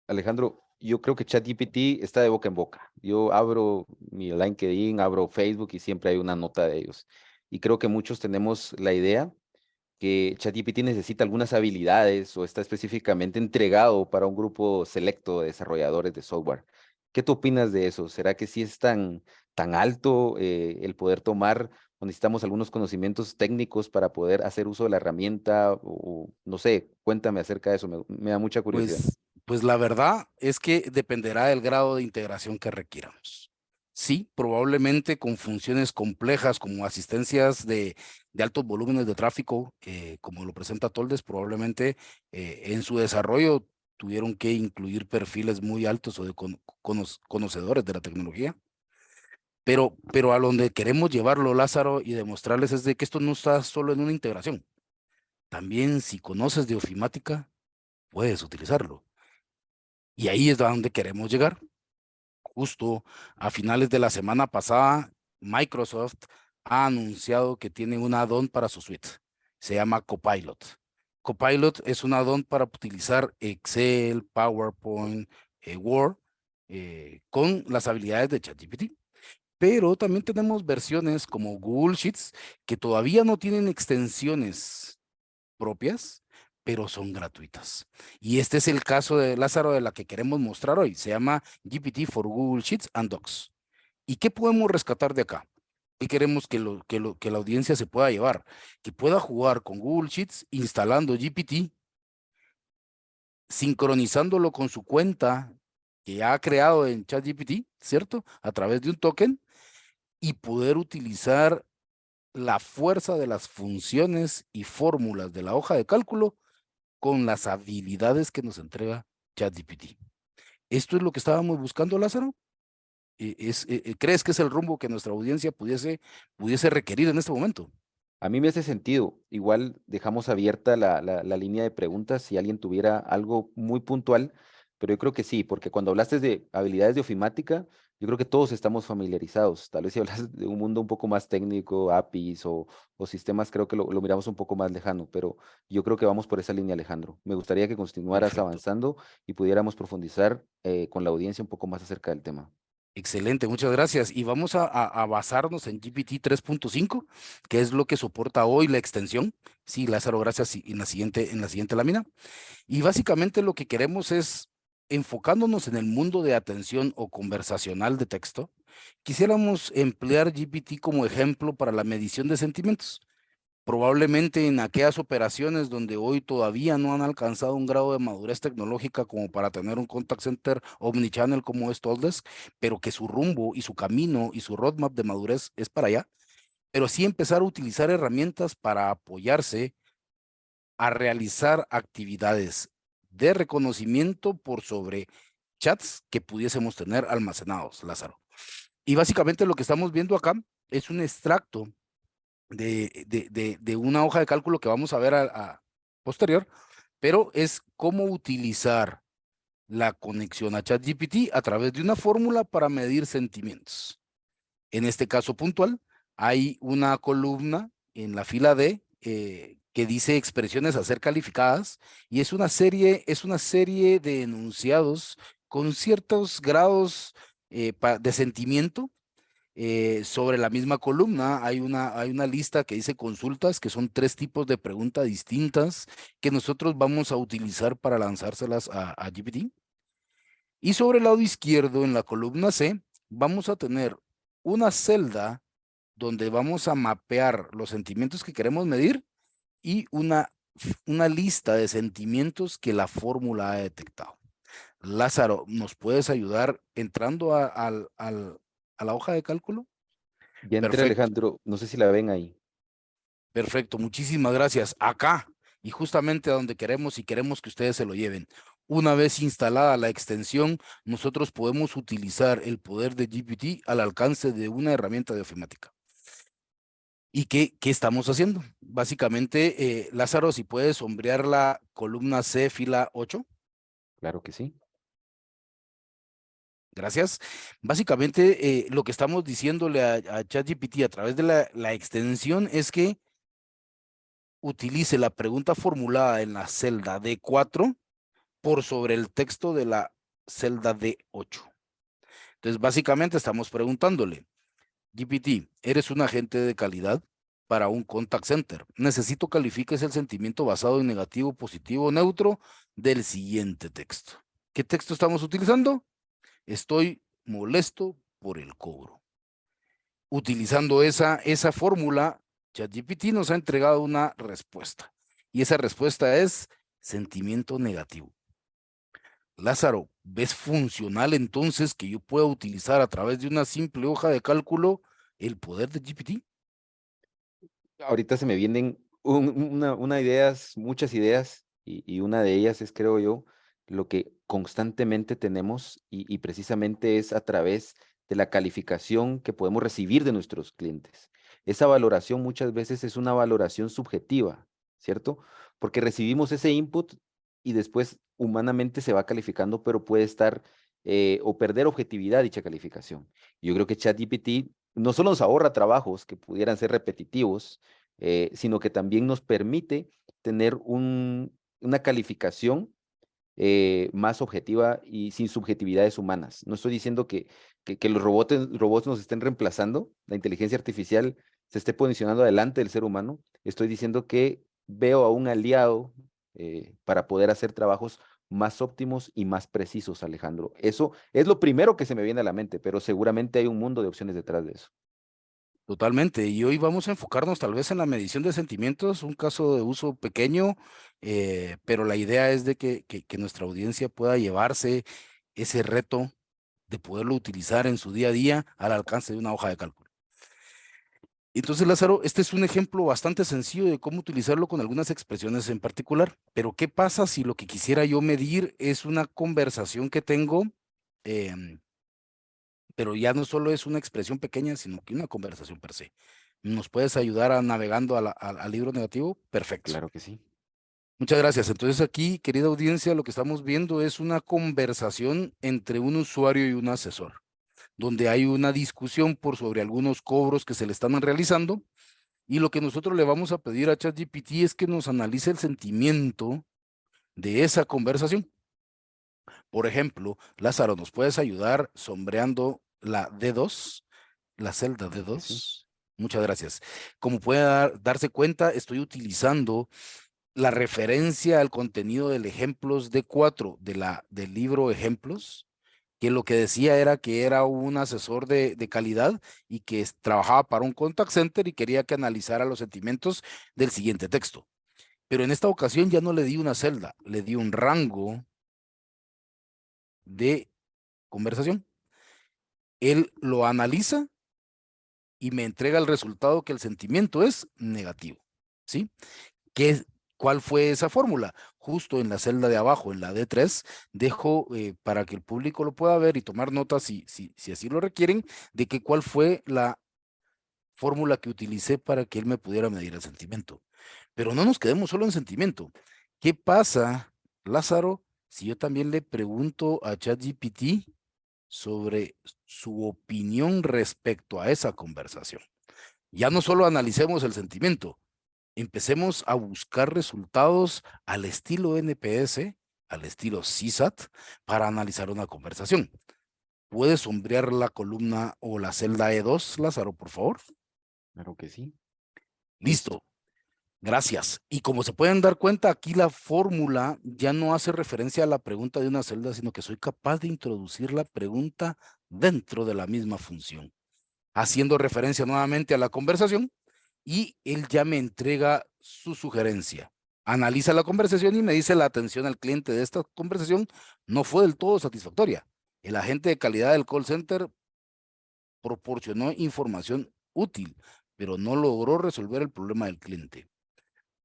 Alejandro, yo creo que ChatGPT está de boca en boca. Yo abro mi LinkedIn, abro Facebook y siempre hay una nota de ellos. Y creo que muchos tenemos la idea que ChatGPT necesita algunas habilidades o está específicamente entregado para un grupo selecto de desarrolladores de software. ¿Qué tú opinas de eso? ¿Será que sí es tan alto el poder tomar o necesitamos algunos conocimientos técnicos para poder hacer uso de la herramienta? O no sé, cuéntame acerca de eso, me da mucha curiosidad. Pues la verdad es que dependerá del grado de integración que requiramos. Sí, probablemente con funciones complejas como asistencias de altos volúmenes de tráfico, como lo presenta Toldes, probablemente en su desarrollo tuvieron que incluir perfiles muy altos o de conocedores de la tecnología. Pero a donde queremos llevarlo, Lázaro, y demostrarles es de que esto no está solo en una integración. También si conoces de ofimática, puedes utilizarlo. Y ahí es a donde queremos llegar. Justo a finales de la semana pasada, Microsoft ha anunciado que tiene un add-on para su suite. Se llama Copilot. Copilot es un add-on para utilizar Excel, PowerPoint, Word, con las habilidades de ChatGPT. Pero también tenemos versiones como Google Sheets que todavía no tienen extensiones propias, pero son gratuitas. Y este es el caso de Lázaro de la que queremos mostrar hoy. Se llama GPT for Google Sheets and Docs. ¿Y qué podemos rescatar de acá? ¿Qué queremos que la audiencia se pueda llevar? Que pueda jugar con Google Sheets instalando GPT, sincronizándolo con su cuenta que ya ha creado en ChatGPT, ¿cierto? A través de un token y poder utilizar la fuerza de las funciones y fórmulas de la hoja de cálculo con las habilidades que nos entrega ChatGPT. ¿Esto es lo que estábamos buscando, Lázaro? ¿Crees que es el rumbo que nuestra audiencia pudiese requerir en este momento? A mí me hace sentido. Igual dejamos abierta la línea de preguntas si alguien tuviera algo muy puntual, pero yo creo que sí, porque cuando hablaste de habilidades de ofimática, yo creo que todos estamos familiarizados. Tal vez si hablas de un mundo un poco más técnico, APIs o sistemas, creo que lo miramos un poco más lejano, pero yo creo que vamos por esa línea, Alejandro. Me gustaría que continuaras Perfecto. avanzando y pudiéramos profundizar con la audiencia un poco más acerca del tema. Excelente, muchas gracias. Y vamos a basarnos en GPT 3.5, que es lo que soporta hoy la extensión. Sí, Lázaro, gracias. Y en la siguiente lámina. Y básicamente lo que queremos es, enfocándonos en el mundo de atención o conversacional de texto, quisiéramos emplear GPT como ejemplo para la medición de sentimientos. Probablemente en aquellas operaciones donde hoy todavía no han alcanzado un grado de madurez tecnológica como para tener un contact center omnichannel como es Toldesk, pero que su rumbo y su camino y su roadmap de madurez es para allá, pero sí empezar a utilizar herramientas para apoyarse a realizar actividades de reconocimiento por sobre chats que pudiésemos tener almacenados, Lázaro. Y básicamente lo que estamos viendo acá es un extracto de una hoja de cálculo que vamos a ver a posterior, pero es cómo utilizar la conexión a ChatGPT a través de una fórmula para medir sentimientos. En este caso puntual, hay una columna en la fila D que dice expresiones a ser calificadas y es una serie de enunciados con ciertos grados de sentimiento. Sobre la misma columna hay una lista que dice consultas, que son 3 tipos de preguntas distintas que nosotros vamos a utilizar para lanzárselas a GPT. Y sobre el lado izquierdo, en la columna C, vamos a tener una celda donde vamos a mapear los sentimientos que queremos medir y una lista de sentimientos que la fórmula ha detectado. Lázaro, ¿nos puedes ayudar entrando a la hoja de cálculo? Ya entré, Perfecto. Alejandro, no sé si la ven ahí. Perfecto, muchísimas gracias. Acá, y justamente a donde queremos y queremos que ustedes se lo lleven. Una vez instalada la extensión, nosotros podemos utilizar el poder de GPT al alcance de una herramienta de ofimática. ¿Y qué estamos haciendo? Básicamente, Lázaro, si puedes sombrear la columna C, fila 8. Claro que sí. Gracias. Básicamente, lo que estamos diciéndole a ChatGPT a través de la extensión es que utilice la pregunta formulada en la celda D4 por sobre el texto de la celda D8. Entonces, básicamente estamos preguntándole, GPT, ¿eres un agente de calidad para un contact center? Necesito califiques el sentimiento basado en negativo, positivo, neutro del siguiente texto. ¿Qué texto estamos utilizando? Estoy molesto por el cobro. Utilizando esa fórmula, ChatGPT nos ha entregado una respuesta. Y esa respuesta es sentimiento negativo. Lázaro, ¿ves funcional entonces que yo pueda utilizar a través de una simple hoja de cálculo el poder de GPT? Ahorita se me vienen ideas, muchas ideas, y una de ellas es, creo yo, lo que constantemente tenemos y precisamente es a través de la calificación que podemos recibir de nuestros clientes. Esa valoración muchas veces es una valoración subjetiva, ¿cierto? Porque recibimos ese input y después humanamente se va calificando, pero puede estar o perder objetividad dicha calificación. Yo creo que ChatGPT no solo nos ahorra trabajos que pudieran ser repetitivos, sino que también nos permite tener una calificación más objetiva y sin subjetividades humanas. No estoy diciendo que los robots nos estén reemplazando, la inteligencia artificial se esté posicionando adelante del ser humano. Estoy diciendo que veo a un aliado para poder hacer trabajos más óptimos y más precisos, Alejandro. Eso es lo primero que se me viene a la mente, pero seguramente hay un mundo de opciones detrás de eso. Totalmente. Y hoy vamos a enfocarnos tal vez en la medición de sentimientos, un caso de uso pequeño, pero la idea es de que nuestra audiencia pueda llevarse ese reto de poderlo utilizar en su día a día al alcance de una hoja de cálculo. Entonces, Lázaro, este es un ejemplo bastante sencillo de cómo utilizarlo con algunas expresiones en particular. Pero, ¿qué pasa si lo que quisiera yo medir es una conversación que tengo, pero ya no solo es una expresión pequeña, sino que una conversación per se? ¿Nos puedes ayudar navegando al libro negativo? Perfecto. Claro que sí. Muchas gracias. Entonces aquí, querida audiencia, lo que estamos viendo es una conversación entre un usuario y un asesor, donde hay una discusión sobre algunos cobros que se le están realizando, y lo que nosotros le vamos a pedir a ChatGPT es que nos analice el sentimiento de esa conversación. Por ejemplo, Lázaro, ¿nos puedes ayudar sombreando la D2, la celda Claro que sí. D2? Muchas gracias. Como puede darse cuenta, estoy utilizando la referencia al contenido del ejemplos D4 del libro Ejemplos, que lo que decía era que era un asesor de calidad y que trabajaba para un contact center y quería que analizara los sentimientos del siguiente texto. Pero en esta ocasión ya no le di una celda, le di un rango de conversación. Él lo analiza y me entrega el resultado que el sentimiento es negativo, ¿sí? ¿Cuál fue esa fórmula? Justo en la celda de abajo, en la D3, dejo para que el público lo pueda ver y tomar notas si así lo requieren, de que cuál fue la fórmula que utilicé para que él me pudiera medir el sentimiento. Pero no nos quedemos solo en sentimiento. ¿Qué pasa, Lázaro, si yo también le pregunto a ChatGPT sobre su opinión respecto a esa conversación? Ya no solo analicemos el sentimiento, empecemos a buscar resultados al estilo NPS, al estilo CSAT, para analizar una conversación. ¿Puedes sombrear la columna o la celda E2, Lázaro, por favor? Claro que sí. Listo. Gracias. Y como se pueden dar cuenta, aquí la fórmula ya no hace referencia a la pregunta de una celda, sino que soy capaz de introducir la pregunta dentro de la misma función, haciendo referencia nuevamente a la conversación, y él ya me entrega su sugerencia. Analiza la conversación y me dice: la atención al cliente de esta conversación no fue del todo satisfactoria. El agente de calidad del call center proporcionó información útil, pero no logró resolver el problema del cliente.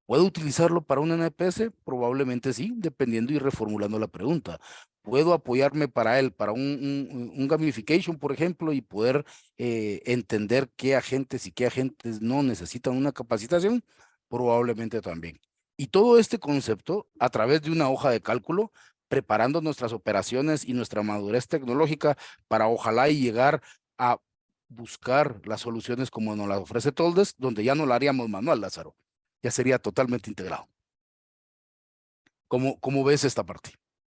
¿Puedo utilizarlo para un NPS? Probablemente sí, dependiendo y reformulando la pregunta. ¿Puedo apoyarme para él, para un gamification, por ejemplo, y poder entender qué agentes y qué agentes no necesitan una capacitación? Probablemente también. Y todo este concepto, a través de una hoja de cálculo, preparando nuestras operaciones y nuestra madurez tecnológica para ojalá y llegar a buscar las soluciones como nos las ofrece Toldes, donde ya no la haríamos manual, Lázaro. Ya sería totalmente integrado. ¿Cómo ves esta parte?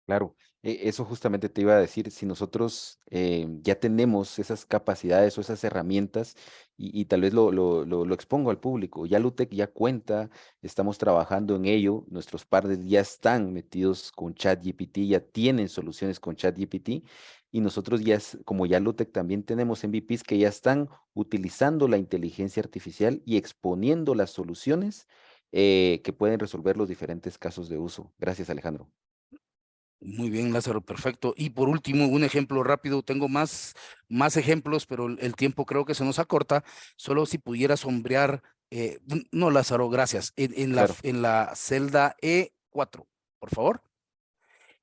Claro, eso justamente te iba a decir, si nosotros ya tenemos esas capacidades o esas herramientas y tal vez lo expongo al público, ya Lutec ya cuenta, estamos trabajando en ello, nuestros partners ya están metidos con ChatGPT, ya tienen soluciones con ChatGPT y nosotros ya, como ya Lutec también tenemos MVPs que ya están utilizando la inteligencia artificial y exponiendo las soluciones que pueden resolver los diferentes casos de uso. Gracias, Alejandro. Muy bien, Lázaro, perfecto. Y por último, un ejemplo rápido. Tengo más ejemplos, pero el tiempo creo que se nos acorta. Solo si pudiera sombrear, no, Lázaro, gracias. Claro. En la celda E4, por favor.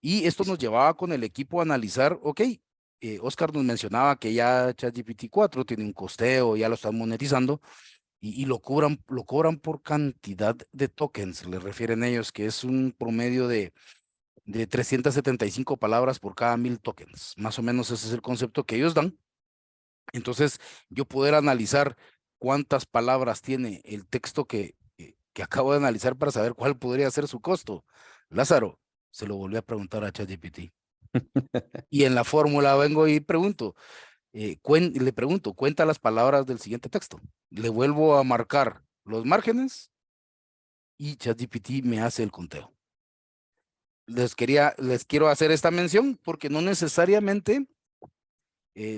Y esto nos Listo. llevaba con el equipo a analizar, ok, Oscar nos mencionaba que ya ChatGPT 4 tiene un costeo, ya lo están monetizando y lo cobran por cantidad de tokens, le refieren ellos, que es un promedio de 375 palabras por cada 1000 tokens. Más o menos ese es el concepto que ellos dan. Entonces, yo poder analizar cuántas palabras tiene el texto que acabo de analizar para saber cuál podría ser su costo. Lázaro, se lo volví a preguntar a ChatGPT. Y en la fórmula vengo y pregunto, le pregunto, cuenta las palabras del siguiente texto. Le vuelvo a marcar los márgenes y ChatGPT me hace el conteo. Les quiero hacer esta mención porque no necesariamente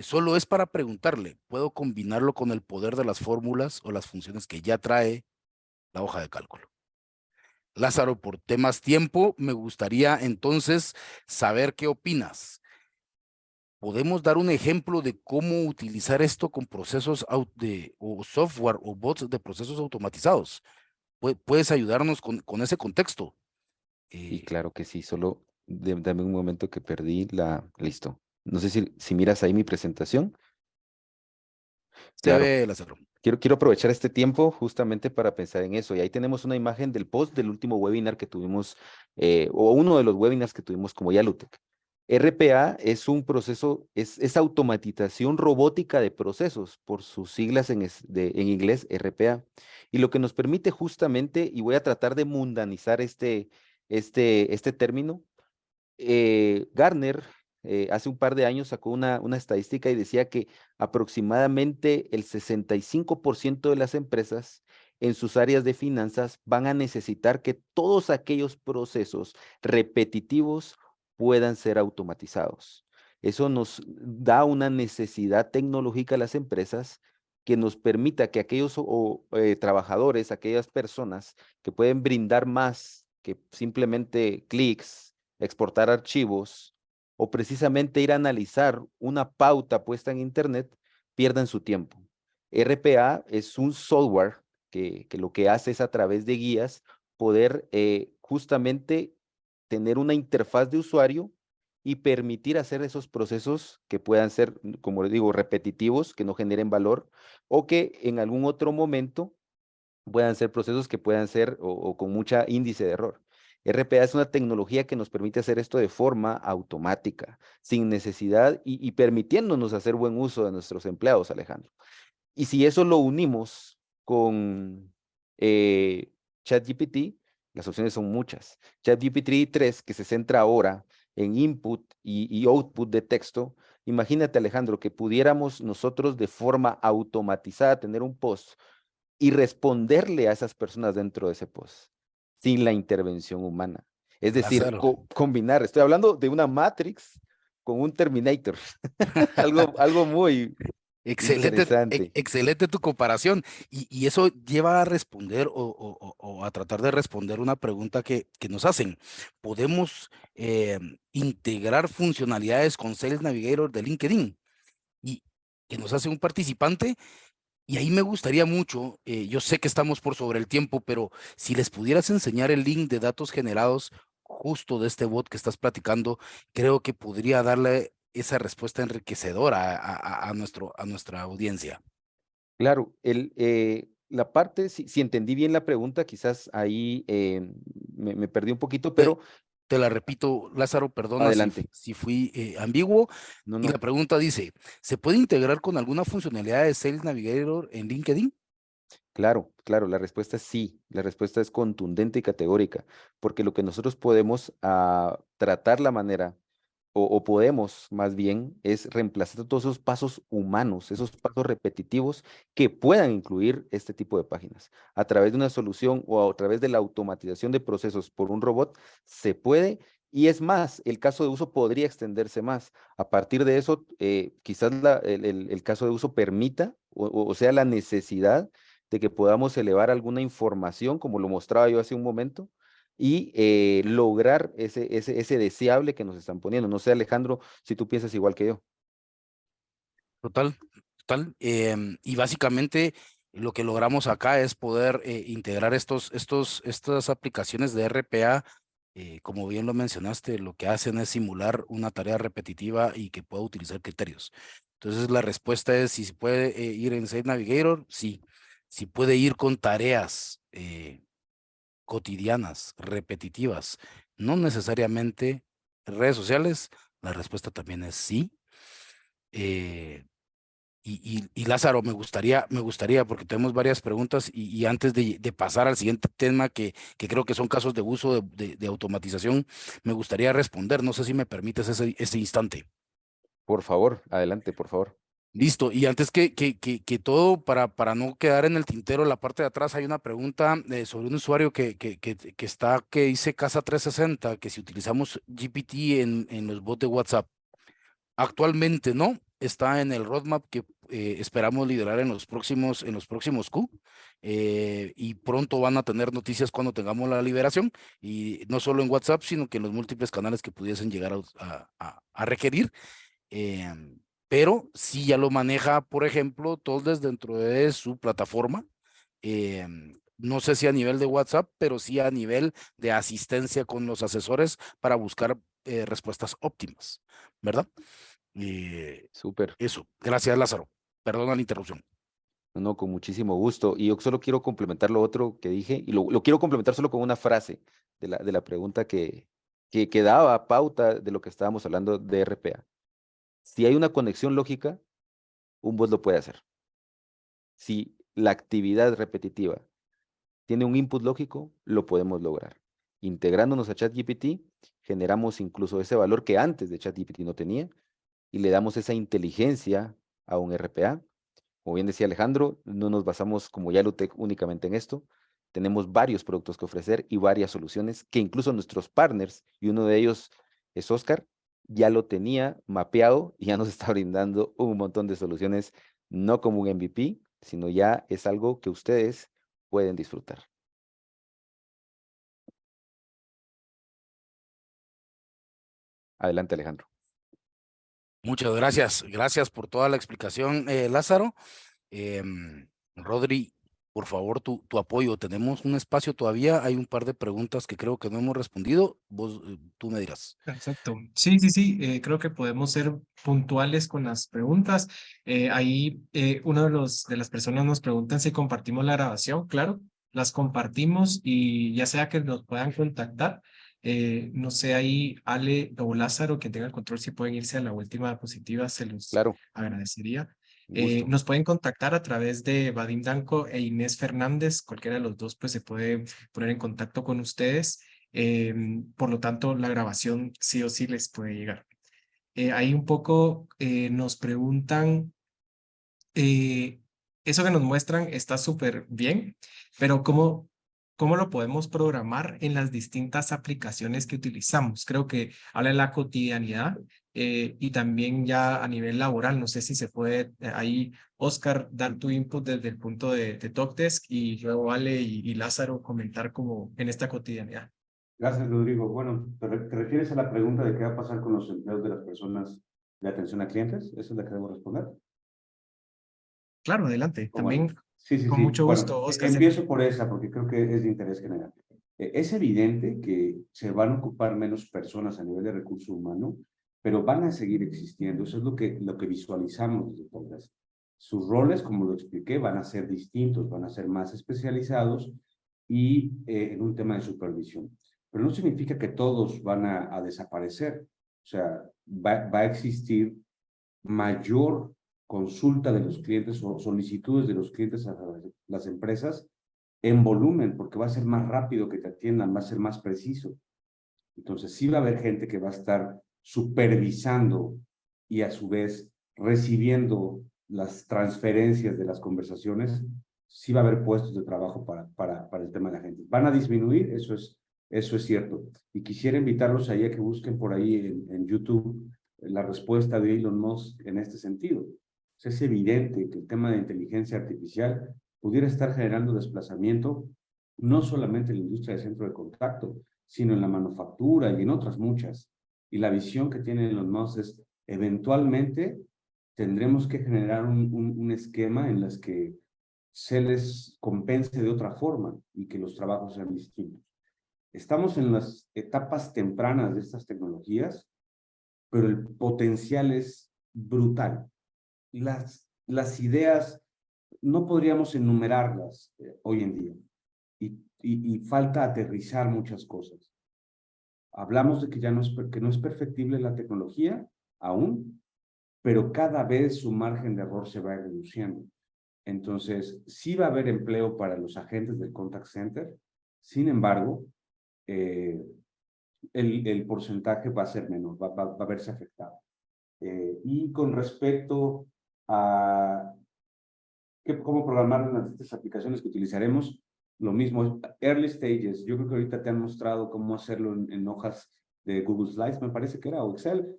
solo es para preguntarle, puedo combinarlo con el poder de las fórmulas o las funciones que ya trae la hoja de cálculo. Lázaro, por temas tiempo, me gustaría entonces saber qué opinas. ¿Podemos dar un ejemplo de cómo utilizar esto con procesos o software o bots de procesos automatizados? ¿Puedes ayudarnos con ese contexto? Y claro que sí, solo dame un momento que perdí la... Listo. No sé si miras ahí mi presentación. Se Claro. ve, Lázaro. Quiero aprovechar este tiempo justamente para pensar en eso. Y ahí tenemos una imagen del post del último webinar que tuvimos, o uno de los webinars que tuvimos como Yalutec. RPA es un proceso, es automatización robótica de procesos, por sus siglas en inglés, RPA. Y lo que nos permite justamente, y voy a tratar de mundanizar este término, Gartner hace un par de años sacó una estadística y decía que aproximadamente el 65% de las empresas en sus áreas de finanzas van a necesitar que todos aquellos procesos repetitivos puedan ser automatizados. Eso nos da una necesidad tecnológica a las empresas que nos permita que aquellos trabajadores, aquellas personas que pueden brindar más que simplemente clics, exportar archivos o precisamente ir a analizar una pauta puesta en Internet, pierdan su tiempo. RPA es un software que lo que hace es a través de guías poder justamente tener una interfaz de usuario y permitir hacer esos procesos que puedan ser, como les digo, repetitivos, que no generen valor o que en algún otro momento puedan ser procesos que puedan ser o con mucha índice de error. RPA es una tecnología que nos permite hacer esto de forma automática, sin necesidad y permitiéndonos hacer buen uso de nuestros empleados, Alejandro. Y si eso lo unimos con ChatGPT, las opciones son muchas. ChatGPT 3, que se centra ahora en input y output de texto, imagínate, Alejandro, que pudiéramos nosotros de forma automatizada tener un post y responderle a esas personas dentro de ese post, sin la intervención humana. Es decir, Lázaro. combinar, estoy hablando de una Matrix con un Terminator, algo muy interesante. Excelente tu comparación. Y eso lleva a responder o a tratar de responder una pregunta que nos hacen. ¿Podemos integrar funcionalidades con Sales Navigator de LinkedIn? que nos hace un participante. Y ahí me gustaría mucho, yo sé que estamos por sobre el tiempo, pero si les pudieras enseñar el link de datos generados justo de este bot que estás platicando, creo que podría darle esa respuesta enriquecedora a nuestra audiencia. Claro, la parte, si entendí bien la pregunta, quizás ahí me perdí un poquito, Te, pero te la repito, Lázaro, perdona adelante. si fui ambiguo. No, Y la no, pregunta dice, ¿se puede integrar con alguna funcionalidad de Sales Navigator en LinkedIn? claro, claro, la respuesta es sí, la respuesta es contundente y categórica, porque lo que nosotros podemos tratar la manera, o podemos más bien, es reemplazar todos esos pasos humanos, esos pasos repetitivos que puedan incluir este tipo de páginas. A través de una solución o a través de la automatización de procesos por un robot, se puede. Y es más, el caso de uso podría extenderse más. A partir de eso, quizás el caso de uso permita o sea la necesidad de que podamos elevar alguna información, como lo mostraba yo hace un momento, y lograr ese deseable que nos están poniendo. No sé, Alejandro, si tú piensas igual que yo. Total, total. Y básicamente lo que logramos acá es poder integrar estas aplicaciones de RPA. Como bien lo mencionaste, lo que hacen es simular una tarea repetitiva y que pueda utilizar criterios. Entonces la respuesta es si se puede ir en Site Navigator, sí. Si puede ir con tareas cotidianas, repetitivas, no necesariamente redes sociales, la respuesta también es sí. Eh, y Lázaro, me gustaría, porque tenemos varias preguntas y antes de pasar al siguiente tema, que creo que son casos de uso de automatización, me gustaría responder. No sé si me permites ese instante. Por favor, adelante, por favor. Listo. Y antes que todo, para no quedar en el tintero, en la parte de atrás hay una pregunta sobre un usuario que dice Casa 360, que si utilizamos GPT en los bots de WhatsApp. Actualmente no, está en el roadmap que esperamos liderar en los próximos Q, y pronto van a tener noticias cuando tengamos la liberación, y no solo en WhatsApp, sino que en los múltiples canales que pudiesen llegar a requerir. Pero si ya lo maneja, por ejemplo, Toldes dentro de su plataforma. No sé si a nivel de WhatsApp, pero sí a nivel de asistencia con los asesores para buscar respuestas óptimas, ¿verdad? Súper. Eso, gracias Lázaro. Perdona la interrupción. No, no, con muchísimo gusto. Y yo solo quiero complementar lo otro que dije, y lo quiero complementar solo con una frase de la pregunta que daba pauta de lo que estábamos hablando de RPA. Si hay una conexión lógica, un bot lo puede hacer. Si la actividad repetitiva tiene un input lógico, lo podemos lograr. Integrándonos a ChatGPT, generamos incluso ese valor que antes de ChatGPT no tenía y le damos esa inteligencia a un RPA. Como bien decía Alejandro, no nos basamos como Yalutech únicamente en esto. Tenemos varios productos que ofrecer y varias soluciones que incluso nuestros partners, y uno de ellos es Oscar, ya lo tenía mapeado y ya nos está brindando un montón de soluciones, no como un MVP, sino ya es algo que ustedes pueden disfrutar. Adelante, Alejandro. Muchas gracias. Gracias por toda la explicación, Lázaro. Rodri, por favor, tu apoyo. Tenemos un espacio todavía. Hay un par de preguntas que creo que no hemos respondido. Tú me dirás. Perfecto. Sí, sí, sí. Creo que podemos ser puntuales con las preguntas. Ahí uno de las personas nos preguntan si compartimos la grabación. Claro, las compartimos y ya sea que nos puedan contactar. No sé, ahí Ale o Lázaro, que tenga el control, si pueden irse a la última diapositiva, se los Claro, agradecería. un gusto. Nos pueden contactar a través de Vadim Danco e Inés Fernández. Cualquiera de los dos pues se puede poner en contacto con ustedes. Por lo tanto, la grabación sí o sí les puede llegar. Ahí un poco nos preguntan, eh, eso que nos muestran está súper bien, pero ¿cómo lo podemos programar en las distintas aplicaciones que utilizamos? Creo que habla de la cotidianidad y también ya a nivel laboral. No sé si se puede ahí, Oscar, dar tu input desde el punto de Talkdesk y luego Ale y Lázaro comentar como en esta cotidianidad. Gracias, Rodrigo. Bueno, ¿te refieres a la pregunta de qué va a pasar con los empleos de las personas de atención a clientes? ¿Esa es la que debo responder? Claro, adelante. Oh, bueno. También Sí, sí, con sí. mucho gusto, Bueno, Oscar. empiezo por esa porque creo que es de interés general. Es evidente que se van a ocupar menos personas a nivel de recurso humano, pero van a seguir existiendo. Eso es lo que visualizamos desde Progress. Sus roles, como lo expliqué, van a ser distintos, van a ser más especializados y en un tema de supervisión. Pero no significa que todos van a desaparecer. O sea, va a existir mayor consulta de los clientes o solicitudes de los clientes a las empresas en volumen, porque va a ser más rápido que te atiendan, va a ser más preciso. Entonces, sí va a haber gente que va a estar supervisando y a su vez recibiendo las transferencias de las conversaciones. Sí va a haber puestos de trabajo para el tema de la gente. ¿Van a disminuir? Eso es cierto. Y quisiera invitarlos ahí a que busquen por ahí en YouTube la respuesta de Elon Musk en este sentido. Es evidente que el tema de inteligencia artificial pudiera estar generando desplazamiento no solamente en la industria de centro de contacto, sino en la manufactura y en otras muchas. Y la visión que tienen Elon Musk es, eventualmente tendremos que generar un esquema en las que se les compense de otra forma y que los trabajos sean distintos. Estamos en las etapas tempranas de estas tecnologías, pero el potencial es brutal. Las ideas no podríamos enumerarlas hoy en día y falta aterrizar muchas cosas. Hablamos de que ya no es perfectible la tecnología aún, pero cada vez su margen de error se va reduciendo. Entonces, sí va a haber empleo para los agentes del contact center, sin embargo, el porcentaje va a ser menor, va a verse afectado. Y con respecto a cómo programar las estas aplicaciones que utilizaremos, lo mismo, early stages. Yo creo que ahorita te han mostrado cómo hacerlo en hojas de Google Slides, me parece que era, o Excel,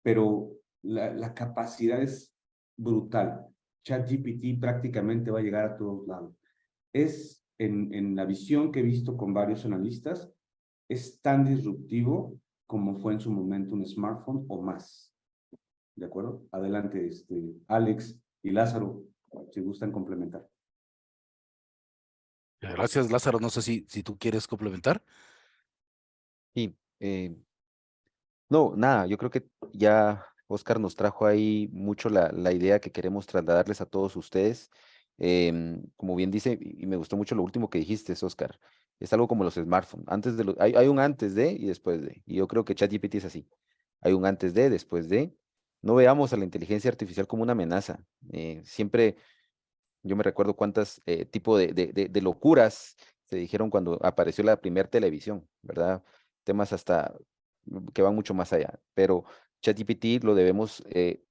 pero la capacidad es brutal. ChatGPT prácticamente va a llegar a todos lados. En la visión que he visto con varios analistas, es tan disruptivo como fue en su momento un smartphone o más. ¿De acuerdo? Adelante, Alex y Lázaro, si gustan complementar. Gracias, Lázaro. No sé si tú quieres complementar. Sí, no, nada, yo creo que ya Oscar nos trajo ahí mucho la idea que queremos trasladarles a todos ustedes. Como bien dice, y me gustó mucho lo último que dijiste, Oscar, es algo como los smartphones. Hay un antes de y después de. Y yo creo que ChatGPT es así. Hay un antes de, después de. No veamos a la inteligencia artificial como una amenaza. Siempre, yo me recuerdo cuántas tipo de locuras se dijeron cuando apareció la primera televisión, ¿verdad? Temas hasta que van mucho más allá, pero ChatGPT lo debemos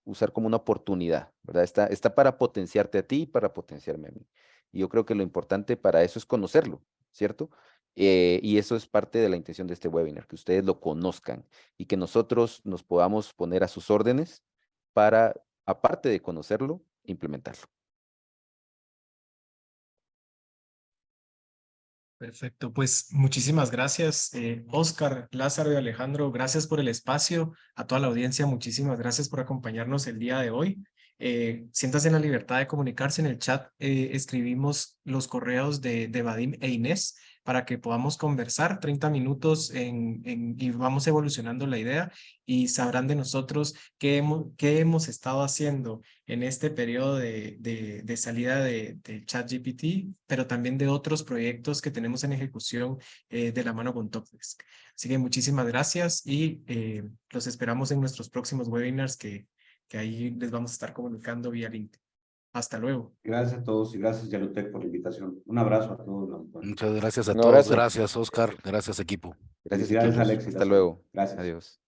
usar como una oportunidad, ¿verdad? Está para potenciarte a ti y para potenciarme a mí. Y yo creo que lo importante para eso es conocerlo, ¿cierto? Y eso es parte de la intención de este webinar, que ustedes lo conozcan y que nosotros nos podamos poner a sus órdenes para, aparte de conocerlo, implementarlo. Perfecto, pues muchísimas gracias, Oscar, Lázaro y Alejandro. Gracias por el espacio. A toda la audiencia, muchísimas gracias por acompañarnos el día de hoy. Siéntase en la libertad de comunicarse en el chat. Escribimos los correos de Vadim e Inés para que podamos conversar 30 minutos y vamos evolucionando la idea y sabrán de nosotros qué hemos estado haciendo en este periodo de salida de ChatGPT, pero también de otros proyectos que tenemos en ejecución de la mano con Topdesk. Así que muchísimas gracias y los esperamos en nuestros próximos webinars que ahí les vamos a estar comunicando vía LinkedIn. Hasta luego. Gracias a todos y gracias, Yalutec, por la invitación. Un abrazo a todos. Muchas gracias a Un todos. abrazo. Gracias, Oscar. Gracias, equipo. Gracias, Felicidades, equipos. Alex y Hasta Lázaro. luego. Gracias. Adiós.